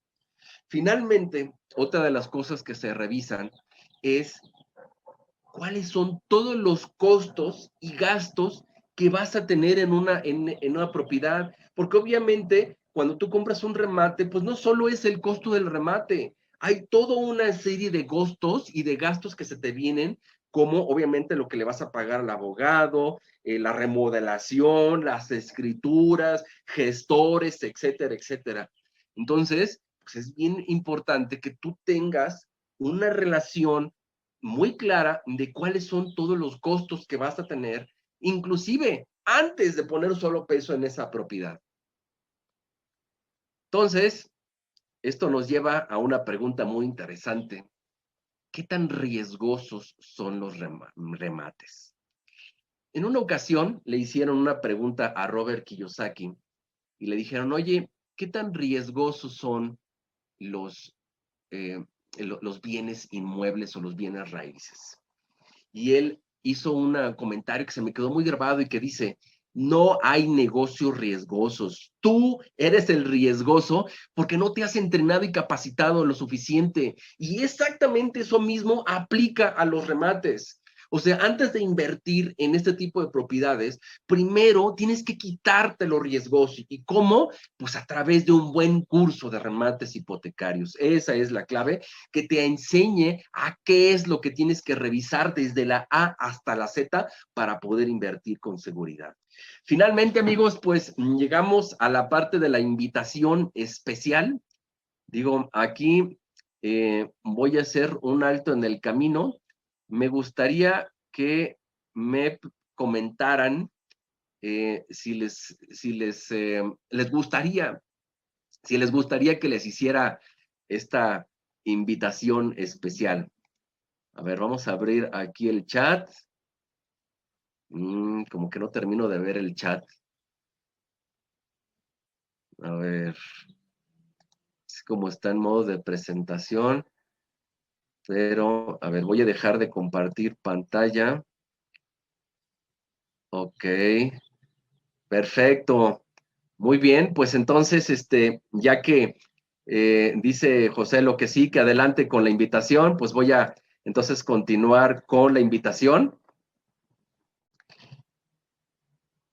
Finalmente, otra de las cosas que se revisan es cuáles son todos los costos y gastos que vas a tener en una propiedad, porque obviamente cuando tú compras un remate, pues no solo es el costo del remate, hay toda una serie de costos y de gastos que se te vienen, como obviamente lo que le vas a pagar al abogado, la remodelación, las escrituras, gestores, etcétera, etcétera. Entonces, pues es bien importante que tú tengas una relación muy clara de cuáles son todos los costos que vas a tener, inclusive antes de poner un solo peso en esa propiedad. Entonces, esto nos lleva a una pregunta muy interesante. ¿Qué tan riesgosos son los remates? En una ocasión le hicieron una pregunta a Robert Kiyosaki y le dijeron, oye, ¿qué tan riesgosos son los, eh, los bienes inmuebles o los bienes raíces? Y él hizo un comentario que se me quedó muy grabado y que dice, No hay negocios riesgosos. Tú eres el riesgoso porque no te has entrenado y capacitado lo suficiente. Y exactamente eso mismo aplica a los remates. O sea, antes de invertir en este tipo de propiedades, primero tienes que quitarte lo riesgoso. ¿Y cómo? Pues a través de un buen curso de remates hipotecarios. Esa es la clave, que te enseñe a qué es lo que tienes que revisar desde la A hasta la Z para poder invertir con seguridad. Finalmente, amigos, pues llegamos a la parte de la invitación especial. Digo, aquí voy a hacer un alto en el camino. Me gustaría que me comentaran les gustaría, si les gustaría que les hiciera esta invitación especial. A ver, vamos a abrir aquí el chat. Como que no termino de ver el chat. A ver, es como está en modo de presentación, pero a ver, voy a dejar de compartir pantalla. Ok, perfecto. Muy bien, pues entonces, ya que dice José lo que sí, que adelante con la invitación, pues voy a entonces continuar con la invitación.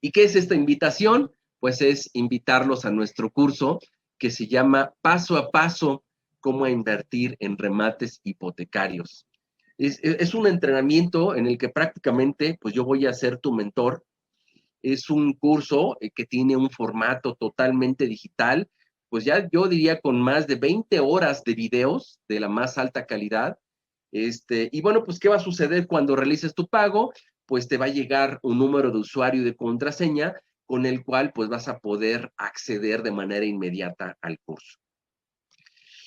¿Y qué es esta invitación? Pues es invitarlos a nuestro curso que se llama Paso a Paso, cómo invertir en remates hipotecarios. Es un entrenamiento en el que prácticamente, pues yo voy a ser tu mentor. Es un curso que tiene un formato totalmente digital, pues ya yo diría con más de 20 horas de videos de la más alta calidad. Y bueno, pues ¿qué va a suceder cuando realices tu pago? Pues te va a llegar un número de usuario y de contraseña con el cual pues vas a poder acceder de manera inmediata al curso.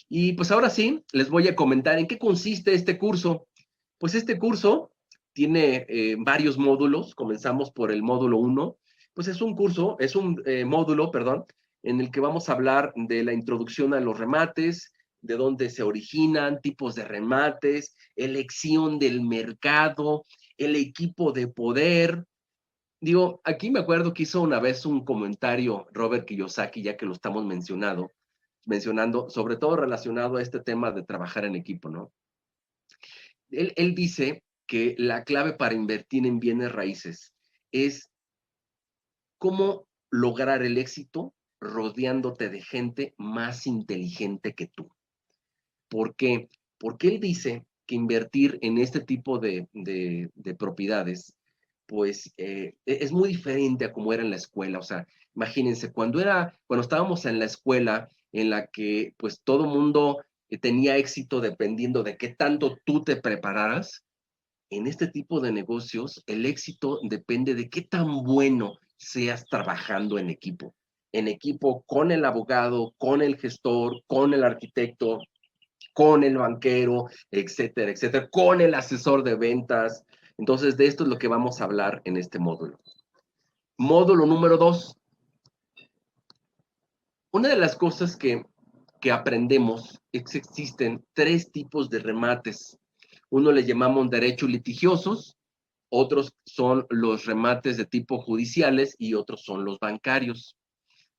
Y pues ahora sí, les voy a comentar en qué consiste este curso. Pues este curso tiene varios módulos. Comenzamos por el módulo 1. Pues es un curso, es un módulo, perdón, en el que vamos a hablar de la introducción a los remates, de dónde se originan, tipos de remates, elección del mercado, el equipo de poder. Digo, aquí me acuerdo que hizo una vez un comentario Robert Kiyosaki, ya que lo estamos mencionando, sobre todo relacionado a este tema de trabajar en equipo, ¿no? Él dice que la clave para invertir en bienes raíces es cómo lograr el éxito rodeándote de gente más inteligente que tú. ¿Por qué? Porque él dice que invertir en este tipo de propiedades, pues es muy diferente a como era en la escuela. O sea, imagínense, cuando estábamos en la escuela en la que pues todo mundo tenía éxito dependiendo de qué tanto tú te prepararas, en este tipo de negocios, el éxito depende de qué tan bueno seas trabajando en equipo con el abogado, con el gestor, con el arquitecto, con el banquero, etcétera, etcétera, con el asesor de ventas. Entonces, de esto es lo que vamos a hablar en este módulo. Módulo número 2. Una de las cosas que aprendemos es que existen tres tipos de remates. Uno le llamamos derechos litigiosos, otros son los remates de tipo judiciales y otros son los bancarios.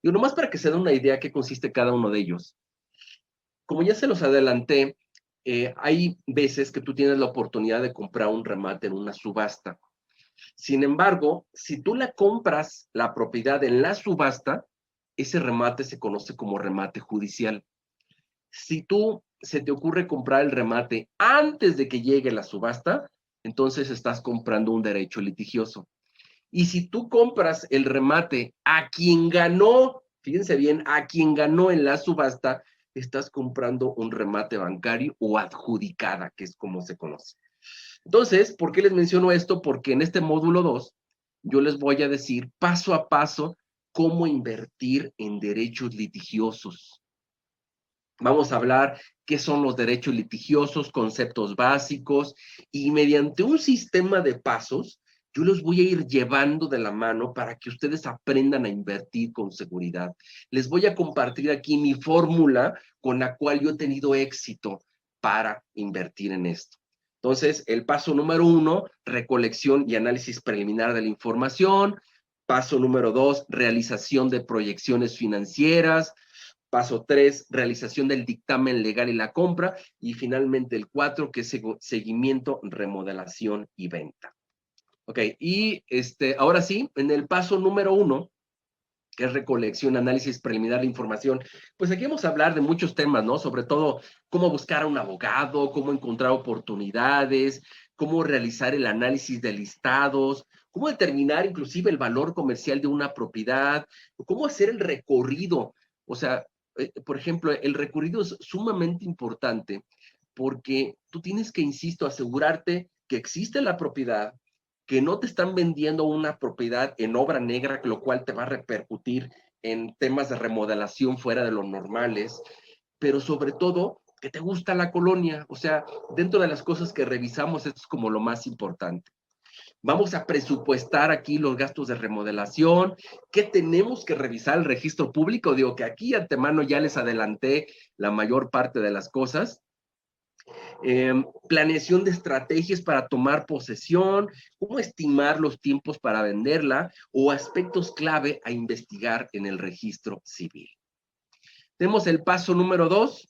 Y nomás para que se den una idea qué consiste cada uno de ellos. Como ya se los adelanté, hay veces que tú tienes la oportunidad de comprar un remate en una subasta. Sin embargo, si tú la compras la propiedad en la subasta, ese remate se conoce como remate judicial. Si tú se te ocurre comprar el remate antes de que llegue la subasta, entonces estás comprando un derecho litigioso. Y si tú compras el remate a quien ganó, fíjense bien, a quien ganó en la subasta, estás comprando un remate bancario o adjudicada, que es como se conoce. Entonces, ¿por qué les menciono esto? Porque en este módulo 2 yo les voy a decir paso a paso cómo invertir en derechos litigiosos. Vamos a hablar qué son los derechos litigiosos, conceptos básicos, y mediante un sistema de pasos, yo los voy a ir llevando de la mano para que ustedes aprendan a invertir con seguridad. Les voy a compartir aquí mi fórmula con la cual yo he tenido éxito para invertir en esto. Entonces, el paso número 1, recolección y análisis preliminar de la información. Paso número 2, realización de proyecciones financieras. Paso 3, realización del dictamen legal y la compra. Y finalmente el 4, que es seguimiento, remodelación y venta. Ok, y ahora sí, en el paso número 1, que es recolección, análisis preliminar de información, pues aquí vamos a hablar de muchos temas, ¿no? Sobre todo cómo buscar a un abogado, cómo encontrar oportunidades, cómo realizar el análisis de listados, cómo determinar inclusive el valor comercial de una propiedad, cómo hacer el recorrido. O sea, por ejemplo, el recorrido es sumamente importante porque tú tienes que, insisto, asegurarte que existe la propiedad, que no te están vendiendo una propiedad en obra negra, lo cual te va a repercutir en temas de remodelación fuera de lo normales, pero sobre todo que te gusta la colonia. O sea, dentro de las cosas que revisamos, esto es como lo más importante. Vamos a presupuestar aquí los gastos de remodelación. ¿Qué tenemos que revisar el registro público? Digo que aquí antemano ya les adelanté la mayor parte de las cosas. Planeación de estrategias para tomar posesión, cómo estimar los tiempos para venderla o aspectos clave a investigar en el registro civil. Tenemos el paso número 2,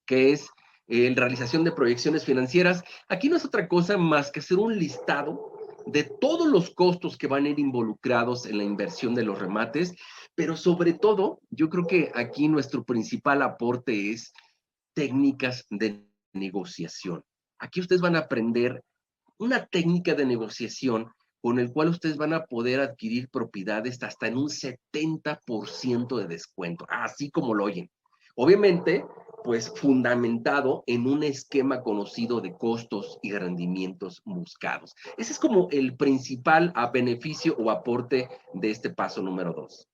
que es la realización de proyecciones financieras. Aquí no es otra cosa más que hacer un listado de todos los costos que van a ir involucrados en la inversión de los remates, pero sobre todo, yo creo que aquí nuestro principal aporte es técnicas de negociación. Aquí ustedes van a aprender una técnica de negociación con el cual ustedes van a poder adquirir propiedades hasta en un 70% de descuento, así como lo oyen. Obviamente, pues fundamentado en un esquema conocido de costos y rendimientos buscados. Ese es como el principal beneficio o aporte de este paso número 2.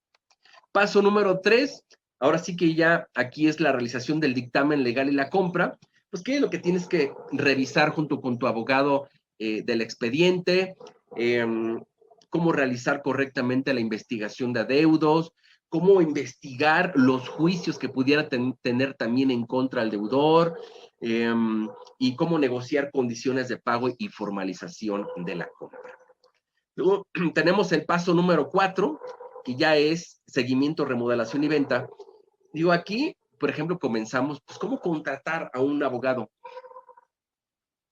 Paso número 3, ahora sí que ya aquí es la realización del dictamen legal y la compra. Pues, ¿qué es lo que tienes que revisar junto con tu abogado del expediente? Eh, cómo realizar correctamente la investigación de adeudos, cómo investigar los juicios que pudiera tener también en contra del deudor, eh, y cómo negociar condiciones de pago y formalización de la compra. Luego tenemos el paso número 4, que ya es seguimiento, remodelación y venta. Digo, aquí, por ejemplo, comenzamos, pues, ¿cómo contratar a un abogado?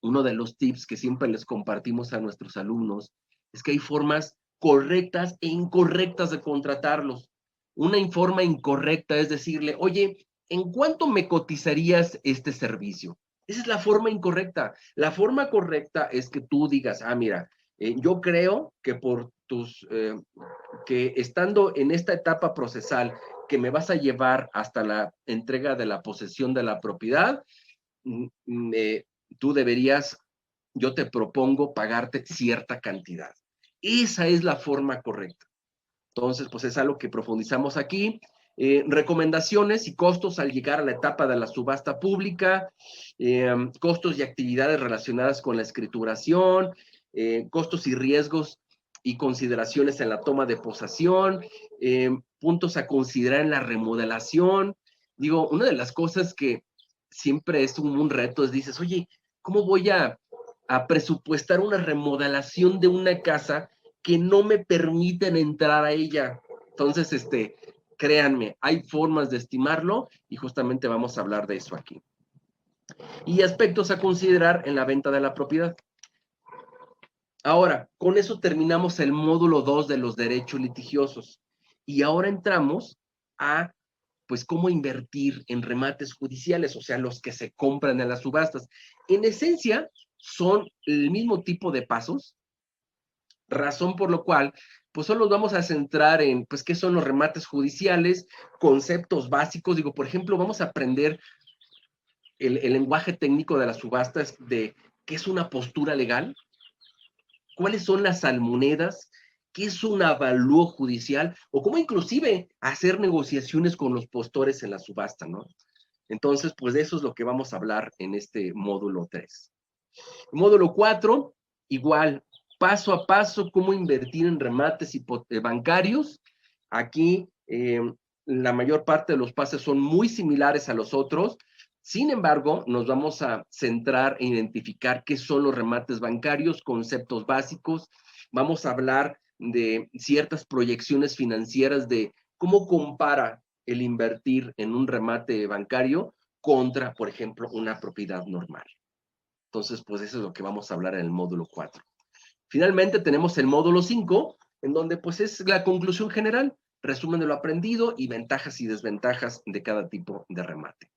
Uno de los tips que siempre les compartimos a nuestros alumnos es que hay formas correctas e incorrectas de contratarlos. Una forma incorrecta es decirle, oye, ¿en cuánto me cotizarías este servicio? Esa es la forma incorrecta. La forma correcta es que tú digas, mira, yo creo que por que estando en esta etapa procesal que me vas a llevar hasta la entrega de la posesión de la propiedad, tú deberías, yo te propongo pagarte cierta cantidad. Esa es la forma correcta. Entonces, pues es algo que profundizamos aquí. Recomendaciones y costos al llegar a la etapa de la subasta pública, costos y actividades relacionadas con la escrituración, costos y riesgos y consideraciones en la toma de posesión, puntos a considerar en la remodelación. Digo, una de las cosas que siempre es un reto es, dices, oye, ¿cómo voy a presupuestar una remodelación de una casa que no me permiten entrar a ella? Entonces, créanme, hay formas de estimarlo y justamente vamos a hablar de eso aquí. Y aspectos a considerar en la venta de la propiedad. Ahora, con eso terminamos el módulo 2 de los derechos litigiosos. Y ahora entramos a, pues, cómo invertir en remates judiciales, o sea, los que se compran en las subastas. En esencia, son el mismo tipo de pasos, razón por lo cual, pues solo nos vamos a centrar en, pues, qué son los remates judiciales, conceptos básicos. Digo, por ejemplo, vamos a aprender el lenguaje técnico de las subastas, de qué es una postura legal, cuáles son las almonedas, qué es un avalúo judicial, o cómo inclusive hacer negociaciones con los postores en la subasta, ¿no? Entonces, pues de eso es lo que vamos a hablar en este módulo 3. Módulo 4, igual, paso a paso, cómo invertir en remates bancarios. Aquí, la mayor parte de los pasos son muy similares a los otros. Sin embargo, nos vamos a centrar en identificar qué son los remates bancarios, conceptos básicos. Vamos a hablar de ciertas proyecciones financieras de cómo compara el invertir en un remate bancario contra, por ejemplo, una propiedad normal. Entonces, pues eso es lo que vamos a hablar en el módulo 4. Finalmente tenemos el módulo 5, en donde pues es la conclusión general, resumen de lo aprendido y ventajas y desventajas de cada tipo de remate.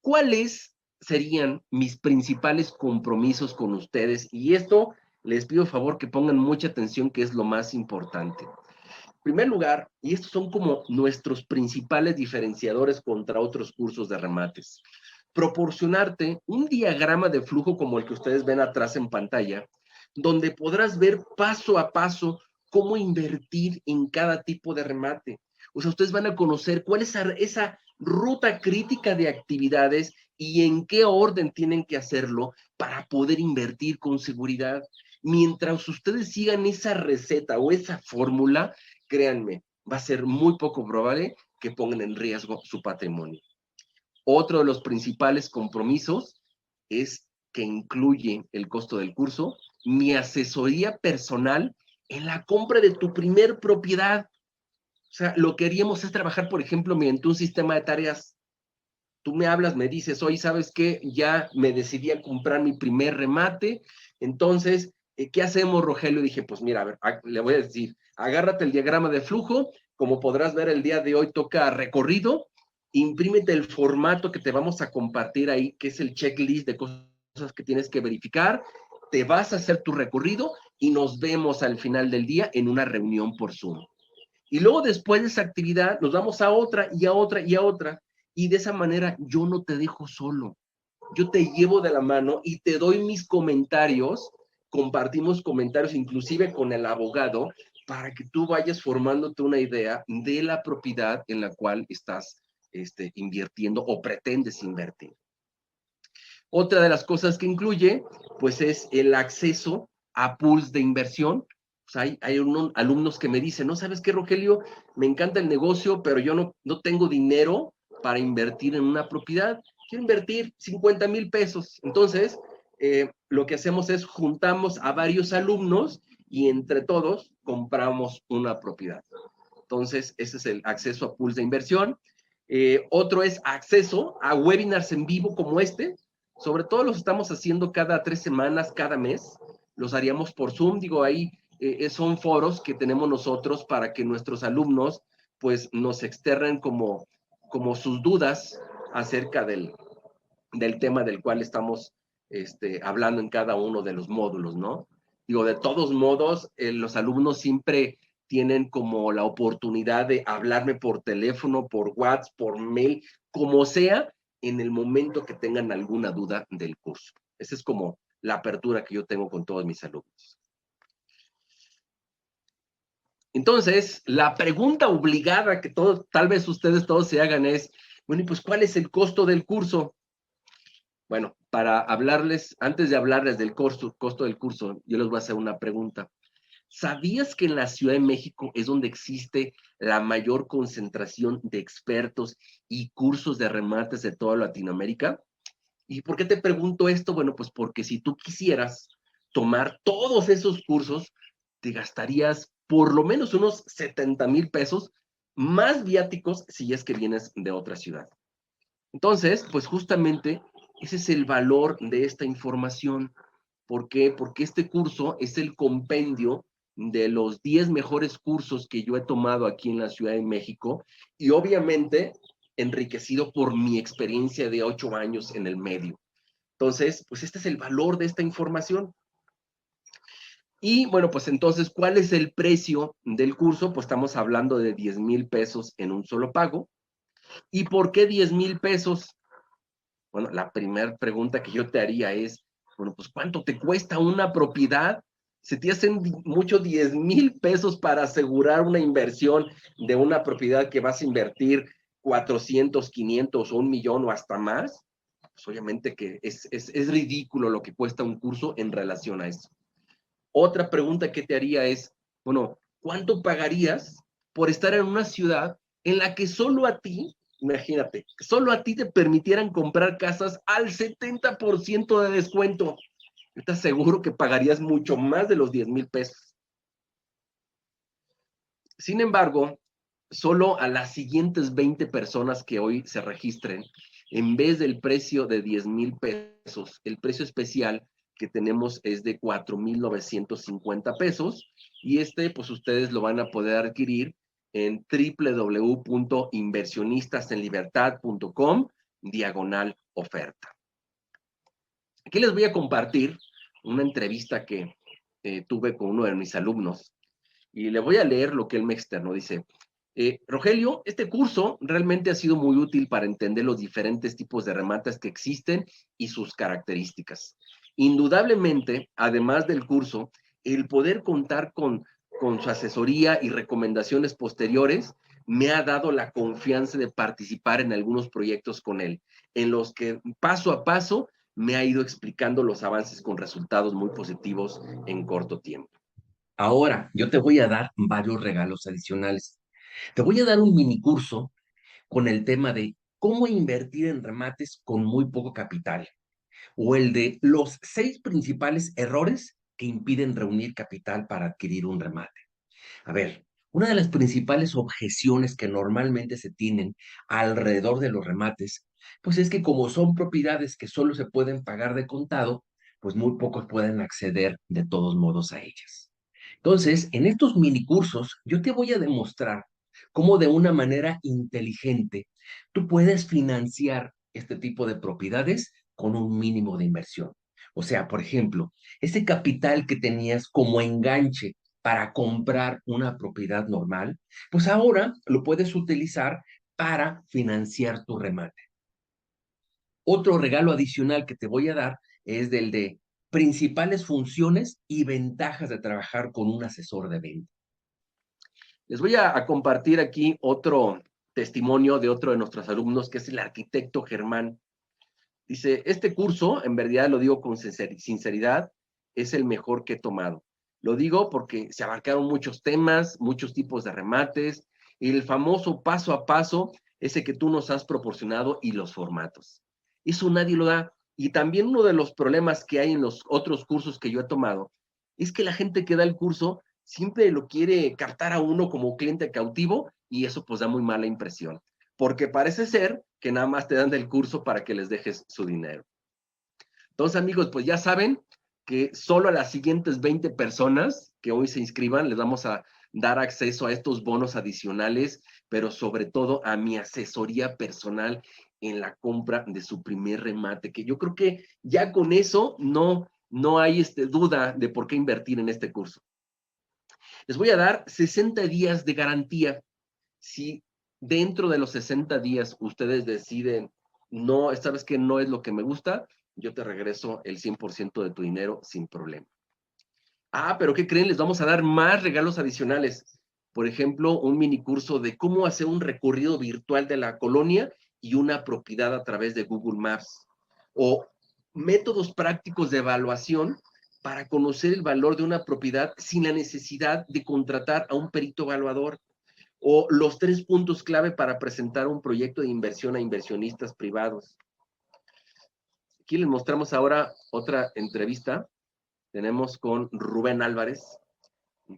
¿Cuáles serían mis principales compromisos con ustedes? Y esto les pido favor que pongan mucha atención, que es lo más importante. En primer lugar, y estos son como nuestros principales diferenciadores contra otros cursos de remates, proporcionarte un diagrama de flujo como el que ustedes ven atrás en pantalla, donde podrás ver paso a paso cómo invertir en cada tipo de remate. O sea, ustedes van a conocer cuál es esa ruta crítica de actividades y en qué orden tienen que hacerlo para poder invertir con seguridad. Mientras ustedes sigan esa receta o esa fórmula, créanme, va a ser muy poco probable que pongan en riesgo su patrimonio. Otro de los principales compromisos es que incluye el costo del curso, mi asesoría personal en la compra de tu primer propiedad. O sea, lo que haríamos es trabajar, por ejemplo, mediante un sistema de tareas. Tú me hablas, me dices, oye, ¿sabes qué? Ya me decidí a comprar mi primer remate. Entonces, ¿qué hacemos, Rogelio? Dije, pues mira, a ver, le voy a decir, agárrate el diagrama de flujo. Como podrás ver, el día de hoy toca recorrido. Imprímete el formato que te vamos a compartir ahí, que es el checklist de cosas que tienes que verificar. Te vas a hacer tu recorrido y nos vemos al final del día en una reunión por Zoom. Y luego después de esa actividad nos vamos a otra y a otra y a otra. Y de esa manera yo no te dejo solo. Yo te llevo de la mano y te doy mis comentarios, compartimos comentarios inclusive con el abogado para que tú vayas formándote una idea de la propiedad en la cual estás invirtiendo o pretendes invertir. Otra de las cosas que incluye, pues es el acceso a pools de inversión. O sea, hay unos alumnos que me dicen, no, ¿sabes qué, Rogelio? Me encanta el negocio, pero yo no tengo dinero para invertir en una propiedad. Quiero invertir 50,000 pesos. Entonces, lo que hacemos es juntamos a varios alumnos y entre todos compramos una propiedad. Entonces, ese es el acceso a pools de inversión. Otro es acceso a webinars en vivo como este. Sobre todo los estamos haciendo cada 3 semanas, cada mes. Los haríamos por Zoom. Digo, ahí son foros que tenemos nosotros para que nuestros alumnos pues nos externen como sus dudas acerca del tema del cual estamos hablando en cada uno de los módulos, ¿no? Digo, de todos modos, los alumnos siempre tienen como la oportunidad de hablarme por teléfono, por WhatsApp, por mail, como sea, en el momento que tengan alguna duda del curso. Esa es como la apertura que yo tengo con todos mis alumnos. Entonces, la pregunta obligada que tal vez ustedes todos se hagan es, bueno, y pues, ¿cuál es el costo del curso? Bueno, para hablarles, antes de hablarles del costo del curso, yo les voy a hacer una pregunta. ¿Sabías que en la Ciudad de México es donde existe la mayor concentración de expertos y cursos de remates de toda Latinoamérica? ¿Y por qué te pregunto esto? Bueno, pues porque si tú quisieras tomar todos esos cursos, te gastarías por lo menos unos 70,000 pesos más viáticos si es que vienes de otra ciudad. Entonces, pues justamente ese es el valor de esta información. ¿Por qué? Porque este curso es el compendio de los 10 mejores cursos que yo he tomado aquí en la Ciudad de México y obviamente enriquecido por mi experiencia de 8 años en el medio. Entonces, pues este es el valor de esta información. Y bueno, pues entonces, ¿cuál es el precio del curso? Pues estamos hablando de 10,000 pesos en un solo pago. ¿Y por qué 10,000 pesos? Bueno, la primera pregunta que yo te haría es, bueno, pues ¿cuánto te cuesta una propiedad? Se te hacen mucho 10,000 pesos para asegurar una inversión de una propiedad que vas a invertir 400, 500 o 1,000,000 o hasta más. Pues obviamente que es ridículo lo que cuesta un curso en relación a eso. Otra pregunta que te haría es, bueno, ¿cuánto pagarías por estar en una ciudad en la que solo a ti, imagínate, solo a ti te permitieran comprar casas al 70% de descuento? Yo te aseguro que pagarías mucho más de los 10,000 pesos. Sin embargo, solo a las siguientes 20 personas que hoy se registren, en vez del precio de 10,000 pesos, el precio especial que tenemos es de 4,950 pesos, y pues ustedes lo van a poder adquirir en www.inversionistasenlibertad.com/oferta. Aquí les voy a compartir una entrevista que tuve con uno de mis alumnos, y le voy a leer lo que él me externó. Dice: Rogelio, este curso realmente ha sido muy útil para entender los diferentes tipos de remates que existen y sus características. Indudablemente, además del curso, el poder contar con su asesoría y recomendaciones posteriores me ha dado la confianza de participar en algunos proyectos con él, en los que paso a paso me ha ido explicando los avances con resultados muy positivos en corto tiempo. Ahora, yo te voy a dar varios regalos adicionales. Te voy a dar un mini curso con el tema de cómo invertir en remates con muy poco capital, o el de los 6 principales errores que impiden reunir capital para adquirir un remate. A ver, una de las principales objeciones que normalmente se tienen alrededor de los remates, pues es que como son propiedades que solo se pueden pagar de contado, pues muy pocos pueden acceder de todos modos a ellas. Entonces, en estos minicursos, yo te voy a demostrar cómo de una manera inteligente tú puedes financiar este tipo de propiedades con un mínimo de inversión. O sea, por ejemplo, ese capital que tenías como enganche para comprar una propiedad normal, pues ahora lo puedes utilizar para financiar tu remate. Otro regalo adicional que te voy a dar es del de principales funciones y ventajas de trabajar con un asesor de venta. Les voy a compartir aquí otro testimonio de otro de nuestros alumnos, que es el arquitecto Germán. Dice: este curso, en verdad lo digo con sinceridad, es el mejor que he tomado. Lo digo porque se abarcaron muchos temas, muchos tipos de remates, y el famoso paso a paso, ese que tú nos has proporcionado, y los formatos. Eso nadie lo da. Y también uno de los problemas que hay en los otros cursos que yo he tomado es que la gente que da el curso siempre lo quiere captar a uno como cliente cautivo, y eso pues da muy mala impresión, porque parece ser que nada más te dan del curso para que les dejes su dinero. Entonces, amigos, pues ya saben que solo a las siguientes 20 personas que hoy se inscriban les vamos a dar acceso a estos bonos adicionales, pero sobre todo a mi asesoría personal en la compra de su primer remate, que yo creo que ya con eso no hay duda de por qué invertir en este curso. Les voy a dar 60 días de garantía. Si dentro de los 60 días ustedes deciden: no, esta vez que no es lo que me gusta, yo te regreso el 100% de tu dinero sin problema. Pero ¿qué creen? Les vamos a dar más regalos adicionales. Por ejemplo, un mini curso de cómo hacer un recorrido virtual de la colonia y una propiedad a través de Google Maps. O métodos prácticos de evaluación para conocer el valor de una propiedad sin la necesidad de contratar a un perito evaluador. O los 3 puntos clave para presentar un proyecto de inversión a inversionistas privados. Aquí les mostramos ahora otra entrevista. Tenemos con Rubén Álvarez.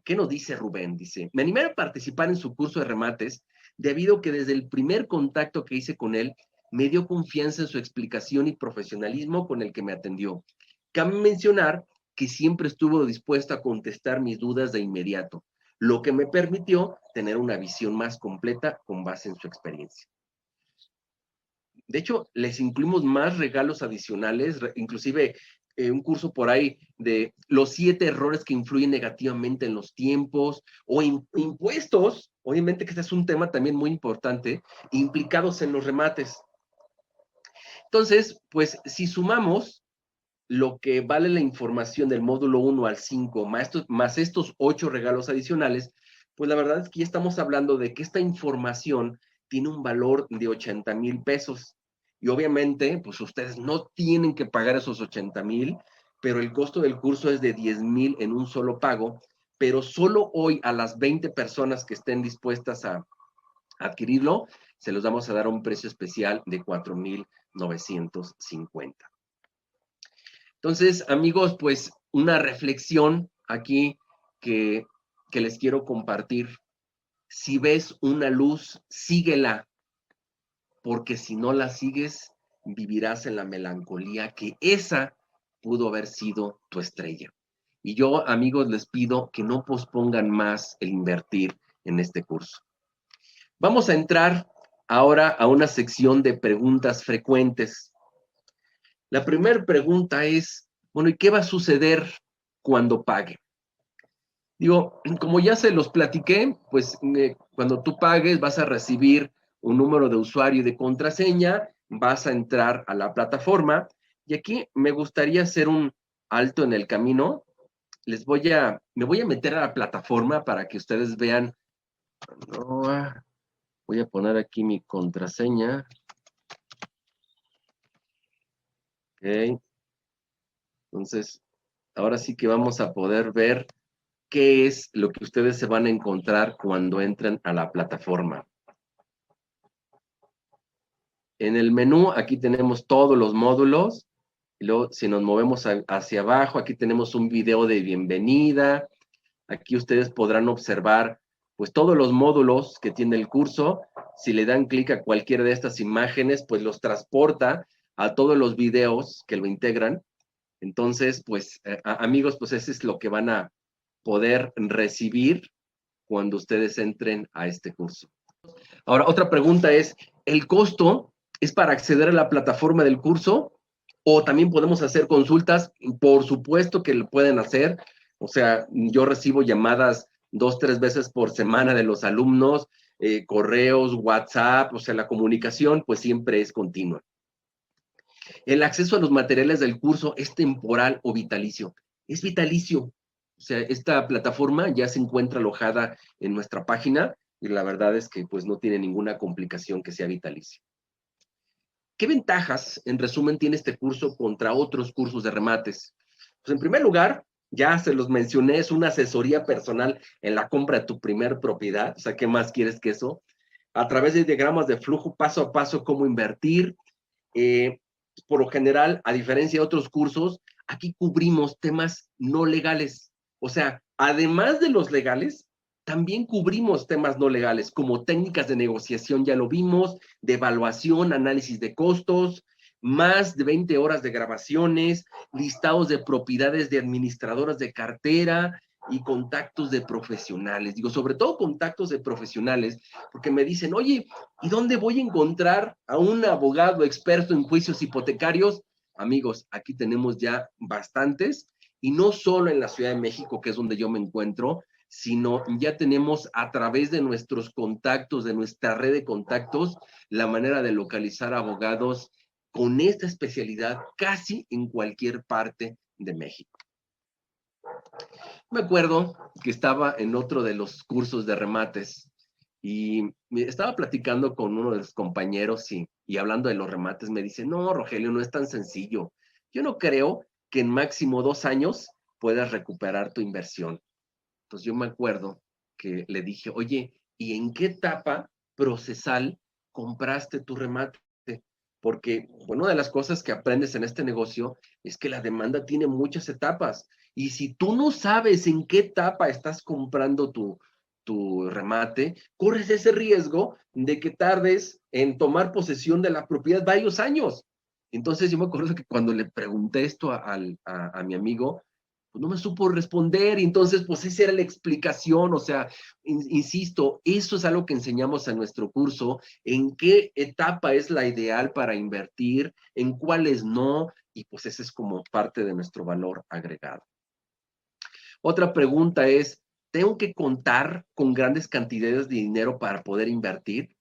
¿Qué nos dice Rubén? Dice: me animé a participar en su curso de remates debido a que desde el primer contacto que hice con él, me dio confianza en su explicación y profesionalismo con el que me atendió. Cabe mencionar que siempre estuvo dispuesto a contestar mis dudas de inmediato, lo que me permitió tener una visión más completa con base en su experiencia. De hecho, les incluimos más regalos adicionales, inclusive un curso por ahí de los 7 errores que influyen negativamente en los tiempos, o impuestos, obviamente que este es un tema también muy importante, implicados en los remates. Entonces, pues si sumamos lo que vale la información del módulo 1 al 5, más estos 8 regalos adicionales, pues la verdad es que ya estamos hablando de que esta información tiene un valor de 80,000 pesos. Y obviamente, pues ustedes no tienen que pagar esos 80,000, pero el costo del curso es de 10,000 en un solo pago. Pero solo hoy, a las 20 personas que estén dispuestas a adquirirlo, se los vamos a dar a un precio especial de 4,950. Entonces, amigos, pues una reflexión aquí que, que les quiero compartir. Si ves una luz, síguela, porque si no la sigues, vivirás en la melancolía que esa pudo haber sido tu estrella. Y yo, amigos, les pido que no pospongan más el invertir en este curso. Vamos a entrar ahora a una sección de preguntas frecuentes. La primera pregunta es, bueno, ¿y qué va a suceder cuando pague? Digo, como ya se los platiqué, pues cuando tú pagues vas a recibir un número de usuario y de contraseña, vas a entrar a la plataforma y aquí me gustaría hacer un alto en el camino. Me voy a meter a la plataforma para que ustedes vean. No, voy a poner aquí mi contraseña. Ok. Entonces, ahora sí que vamos a poder ver qué es lo que ustedes se van a encontrar cuando entren a la plataforma. En el menú, aquí tenemos todos los módulos. Y luego, si nos movemos hacia abajo, aquí tenemos un video de bienvenida. Aquí ustedes podrán observar, pues, todos los módulos que tiene el curso. Si le dan clic a cualquiera de estas imágenes, pues los transporta a todos los videos que lo integran. Entonces, pues, amigos, pues ese es lo que van a poder recibir cuando ustedes entren a este curso. Ahora, otra pregunta es, ¿el costo es para acceder a la plataforma del curso? ¿O también podemos hacer consultas? Por supuesto que lo pueden hacer. O sea, yo recibo llamadas 2, 3 veces por semana de los alumnos, correos, WhatsApp, o sea, la comunicación pues siempre es continua. El acceso a los materiales del curso es temporal o vitalicio. Es vitalicio. O sea, esta plataforma ya se encuentra alojada en nuestra página y la verdad es que pues no tiene ninguna complicación que sea vitalicio. ¿Qué ventajas, en resumen, tiene este curso contra otros cursos de remates? Pues en primer lugar, ya se los mencioné, es una asesoría personal en la compra de tu primer propiedad. O sea, ¿qué más quieres que eso? A través de diagramas de flujo, paso a paso, cómo invertir. Por lo general, a diferencia de otros cursos, aquí cubrimos temas no legales. O sea, además de los legales, también cubrimos temas no legales, como técnicas de negociación, ya lo vimos, de evaluación, análisis de costos, más de 20 horas de grabaciones, listados de propiedades de administradoras de cartera y contactos de profesionales. Digo, sobre todo contactos de profesionales, porque me dicen, oye, ¿y dónde voy a encontrar a un abogado experto en juicios hipotecarios? Amigos, aquí tenemos ya bastantes, y no solo en la Ciudad de México, que es donde yo me encuentro, sino ya tenemos a través de nuestros contactos, de nuestra red de contactos, la manera de localizar abogados con esta especialidad casi en cualquier parte de México. Me acuerdo que estaba en otro de los cursos de remates y estaba platicando con uno de los compañeros y hablando de los remates, me dice, no, Rogelio, no es tan sencillo. Yo no creo que en máximo 2 años puedas recuperar tu inversión. Entonces yo me acuerdo que le dije, oye, ¿y en qué etapa procesal compraste tu remate? Porque bueno, una de las cosas que aprendes en este negocio es que la demanda tiene muchas etapas. Y si tú no sabes en qué etapa estás comprando tu remate, corres ese riesgo de que tardes en tomar posesión de la propiedad varios años. Entonces yo me acuerdo que cuando le pregunté esto a mi amigo, pues no me supo responder, y entonces pues esa era la explicación. O sea, insisto, eso es algo que enseñamos en nuestro curso, en qué etapa es la ideal para invertir, en cuáles no, y pues ese es como parte de nuestro valor agregado. Otra pregunta es, ¿tengo que contar con grandes cantidades de dinero para poder invertir?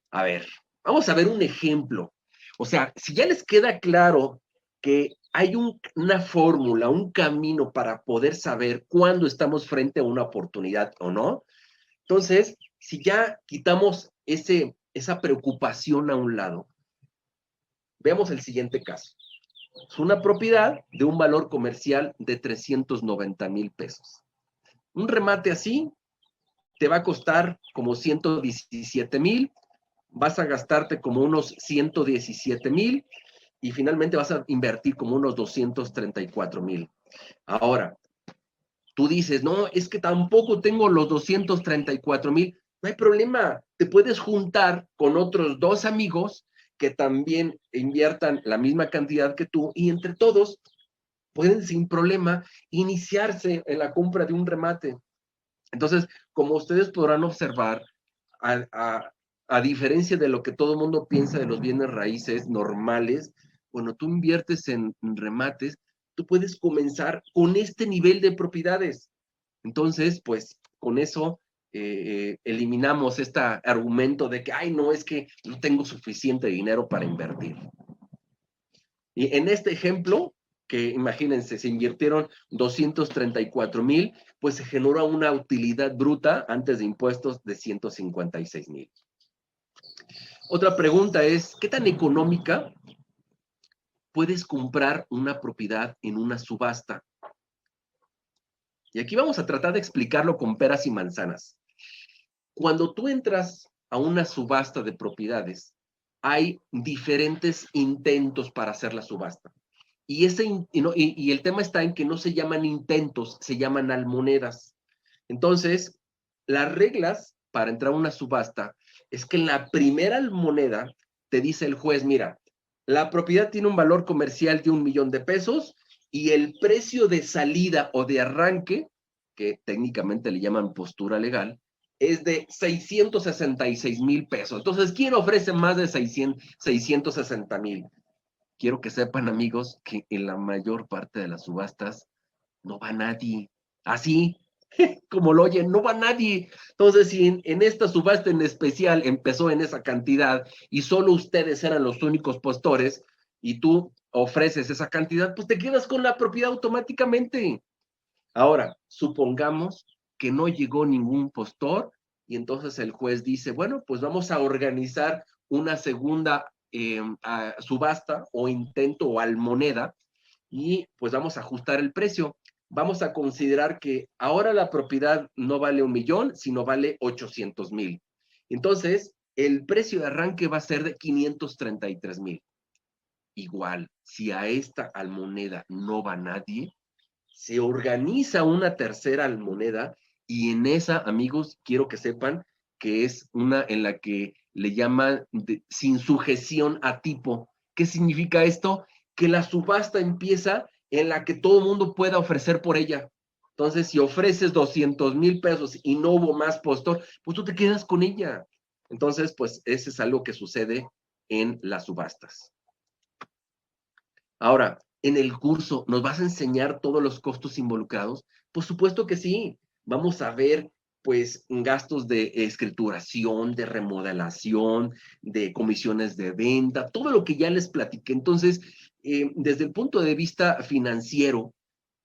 A ver, vamos a ver un ejemplo. O sea, si ya les queda claro que hay una fórmula, un camino para poder saber cuándo estamos frente a una oportunidad o no, entonces, si ya quitamos esa preocupación a un lado, veamos el siguiente caso. Es una propiedad de un valor comercial de 390,000 pesos. Un remate así te va a costar como 117,000, vas a gastarte como unos 117,000 y finalmente vas a invertir como unos 234,000. Ahora, tú dices, no, es que tampoco tengo los 234,000, no hay problema, te puedes juntar con otros 2 amigos que también inviertan la misma cantidad que tú y entre todos pueden sin problema iniciarse en la compra de un remate. Entonces, como ustedes podrán observar, a, a, a diferencia de lo que todo el mundo piensa de los bienes raíces normales, cuando tú inviertes en remates, tú puedes comenzar con este nivel de propiedades. Entonces, pues con eso eliminamos este argumento de que, ay, no, es que no tengo suficiente dinero para invertir. Y en este ejemplo, que imagínense, se invirtieron 234,000, pues se generó una utilidad bruta antes de impuestos de 156,000. Otra pregunta es, ¿qué tan económica puedes comprar una propiedad en una subasta? Y aquí vamos a tratar de explicarlo con peras y manzanas. Cuando tú entras a una subasta de propiedades, hay diferentes intentos para hacer la subasta. Y el tema está en que no se llaman intentos, se llaman almonedas. Entonces, las reglas para entrar a una subasta es que en la primera almoneda te dice el juez, mira, la propiedad tiene un valor comercial de 1,000,000 de pesos y el precio de salida o de arranque, que técnicamente le llaman postura legal, es de 666,000 pesos. Entonces, ¿quién ofrece más de 660,000? Quiero que sepan, amigos, que en la mayor parte de las subastas no va nadie. Así, como lo oyen, no va nadie. Entonces, si en esta subasta en especial empezó en esa cantidad y solo ustedes eran los únicos postores y tú ofreces esa cantidad, pues te quedas con la propiedad automáticamente. Ahora, supongamos que no llegó ningún postor y entonces el juez dice, bueno, pues vamos a organizar una segunda subasta o intento o almoneda y pues vamos a ajustar el precio. Vamos a considerar que ahora la propiedad no vale 1,000,000, sino vale 800,000. Entonces, el precio de arranque va a ser de 533,000. Igual, si a esta almoneda no va nadie, se organiza una tercera almoneda y en esa, amigos, quiero que sepan que es una en la que le llaman sin sujeción a tipo. ¿Qué significa esto? Que la subasta empieza en la que todo el mundo pueda ofrecer por ella. Entonces, si ofreces 200,000 pesos y no hubo más postor, pues tú te quedas con ella. Entonces, pues ese es algo que sucede en las subastas. Ahora, en el curso, ¿nos vas a enseñar todos los costos involucrados? Por supuesto que sí. Vamos a ver, pues, gastos de escrituración, de remodelación, de comisiones de venta, todo lo que ya les platiqué. Entonces, desde el punto de vista financiero,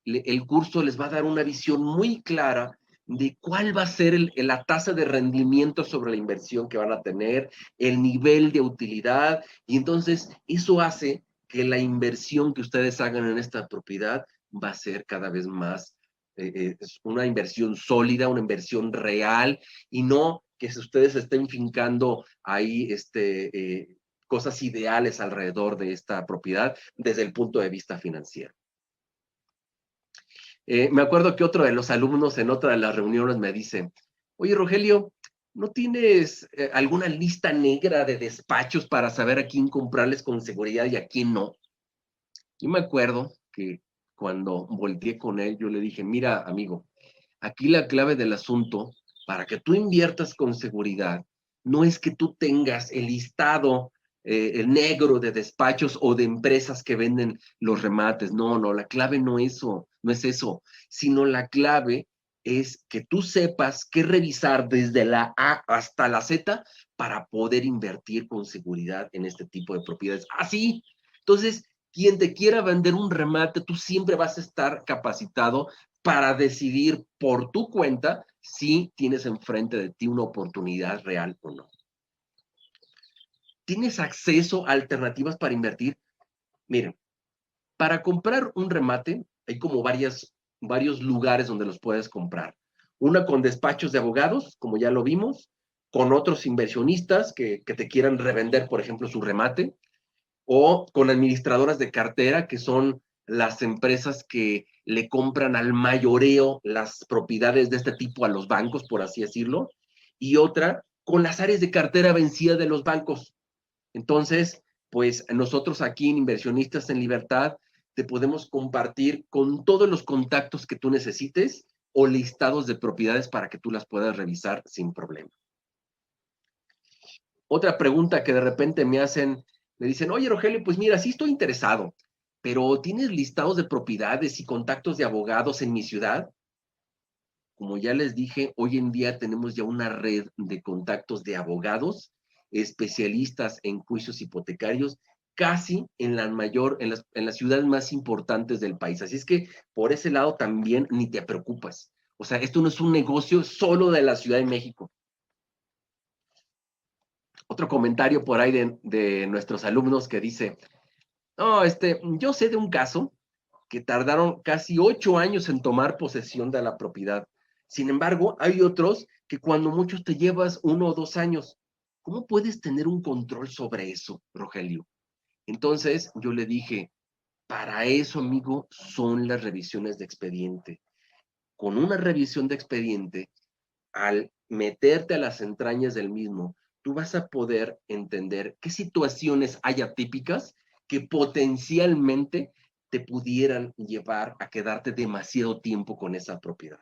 el curso les va a dar una visión muy clara de cuál va a ser la tasa de rendimiento sobre la inversión que van a tener, el nivel de utilidad, y entonces eso hace que la inversión que ustedes hagan en esta propiedad va a ser cada vez más una inversión sólida, una inversión real, y no que si ustedes estén fincando ahí cosas ideales alrededor de esta propiedad desde el punto de vista financiero. Me acuerdo que otro de los alumnos en otra de las reuniones me dice, oye, Rogelio, ¿no tienes alguna lista negra de despachos para saber a quién comprarles con seguridad y a quién no? Yo me acuerdo que cuando volteé con él, yo le dije, mira, amigo, aquí la clave del asunto para que tú inviertas con seguridad no es que tú tengas el listado el negro de despachos o de empresas que venden los remates. No, no, la clave no es eso, sino la clave es que tú sepas qué revisar desde la A hasta la Z para poder invertir con seguridad en este tipo de propiedades. Así, entonces, quien te quiera vender un remate, tú siempre vas a estar capacitado para decidir por tu cuenta si tienes enfrente de ti una oportunidad real o no. ¿Tienes acceso a alternativas para invertir? Miren, para comprar un remate hay como varios lugares donde los puedes comprar. Una con despachos de abogados, como ya lo vimos, con otros inversionistas que te quieran revender, por ejemplo, su remate, o con administradoras de cartera, que son las empresas que le compran al mayoreo las propiedades de este tipo a los bancos, por así decirlo, y otra con las áreas de cartera vencida de los bancos. Entonces, pues nosotros aquí en Inversionistas en Libertad te podemos compartir con todos los contactos que tú necesites o listados de propiedades para que tú las puedas revisar sin problema. Otra pregunta que de repente me hacen, me dicen, oye, Rogelio, pues mira, sí estoy interesado, pero ¿tienes listados de propiedades y contactos de abogados en mi ciudad? Como ya les dije, hoy en día tenemos ya una red de contactos de abogados, especialistas en juicios hipotecarios, casi en en las ciudades más importantes del país. Así es que por ese lado también ni te preocupas. O sea, esto no es un negocio solo de la Ciudad de México. Otro comentario por ahí de nuestros alumnos que dice, no, yo sé de un caso que tardaron casi 8 años en tomar posesión de la propiedad. Sin embargo, hay otros que cuando mucho te llevas 1 o 2 años. ¿Cómo puedes tener un control sobre eso, Rogelio? Entonces yo le dije, para eso, amigo, son las revisiones de expediente. Con una revisión de expediente, al meterte a las entrañas del mismo, tú vas a poder entender qué situaciones hay atípicas que potencialmente te pudieran llevar a quedarte demasiado tiempo con esa propiedad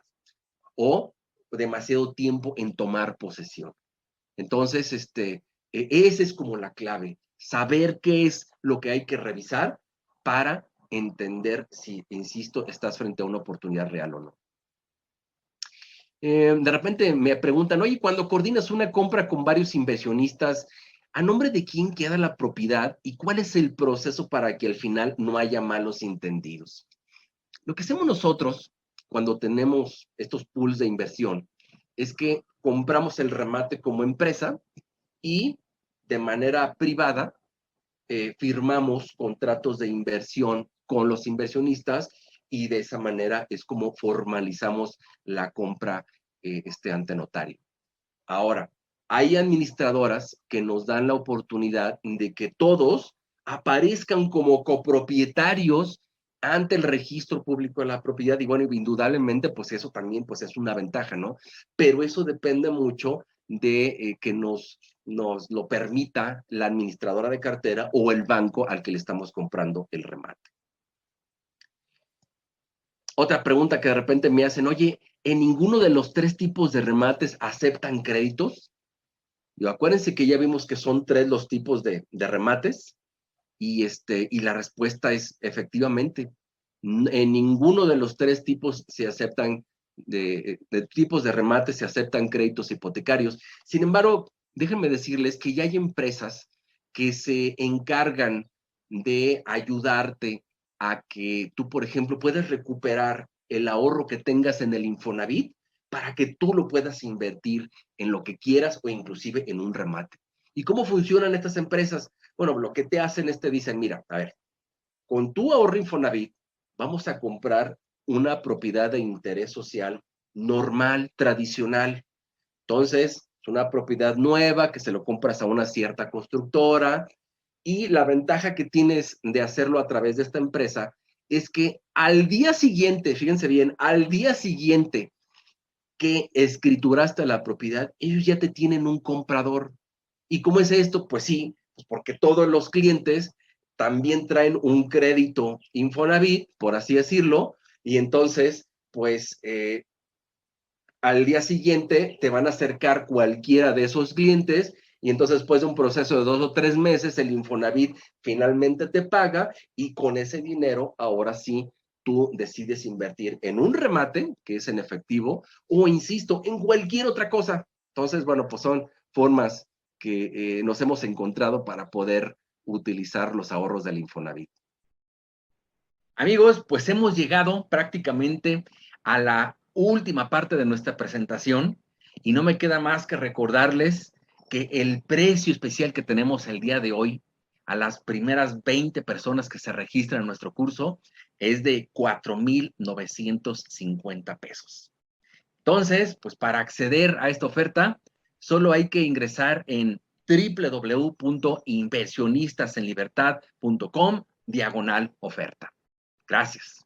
o demasiado tiempo en tomar posesión. Entonces, esa es como la clave, saber qué es lo que hay que revisar para entender si, insisto, estás frente a una oportunidad real o no. De repente me preguntan, oye, cuando coordinas una compra con varios inversionistas, ¿a nombre de quién queda la propiedad y cuál es el proceso para que al final no haya malos entendidos? Lo que hacemos nosotros cuando tenemos estos pools de inversión es que compramos el remate como empresa y de manera privada firmamos contratos de inversión con los inversionistas y de esa manera es como formalizamos la compra ante notario. Ahora, hay administradoras que nos dan la oportunidad de que todos aparezcan como copropietarios ante el registro público de la propiedad y bueno, indudablemente pues eso también pues es una ventaja, ¿no? Pero eso depende mucho de que nos lo permita la administradora de cartera o el banco al que le estamos comprando el remate. Otra pregunta que de repente me hacen, oye, ¿en ninguno de los 3 tipos de remates aceptan créditos? Y acuérdense que ya vimos que son 3 los tipos de remates y la respuesta es efectivamente, en ninguno de los 3 tipos se aceptan, de tipos de remates se aceptan créditos hipotecarios. Sin embargo, déjenme decirles que ya hay empresas que se encargan de ayudarte a que tú, por ejemplo, puedas recuperar el ahorro que tengas en el Infonavit para que tú lo puedas invertir en lo que quieras o inclusive en un remate. ¿Y cómo funcionan estas empresas? Bueno, lo que te hacen es te dicen, mira, a ver, con tu ahorro Infonavit vamos a comprar una propiedad de interés social normal, tradicional. Entonces, es una propiedad nueva que se lo compras a una cierta constructora y la ventaja que tienes de hacerlo a través de esta empresa es que al día siguiente, fíjense bien, al día siguiente que escrituraste la propiedad, ellos ya te tienen un comprador. ¿Y cómo es esto? Pues sí, pues porque todos los clientes también traen un crédito Infonavit, por así decirlo, y entonces, pues al día siguiente te van a acercar cualquiera de esos clientes y entonces después de un proceso de 2 o 3 meses el Infonavit finalmente te paga y con ese dinero ahora sí tú decides invertir en un remate, que es en efectivo, o insisto, en cualquier otra cosa. Entonces, bueno, pues son formas que nos hemos encontrado para poder utilizar los ahorros del Infonavit. Amigos, pues hemos llegado prácticamente a la última parte de nuestra presentación y no me queda más que recordarles que el precio especial que tenemos el día de hoy a las primeras 20 personas que se registran en nuestro curso es de 4,950 pesos. Entonces, pues para acceder a esta oferta, solo hay que ingresar en www.inversionistasenlibertad.com/oferta. Gracias.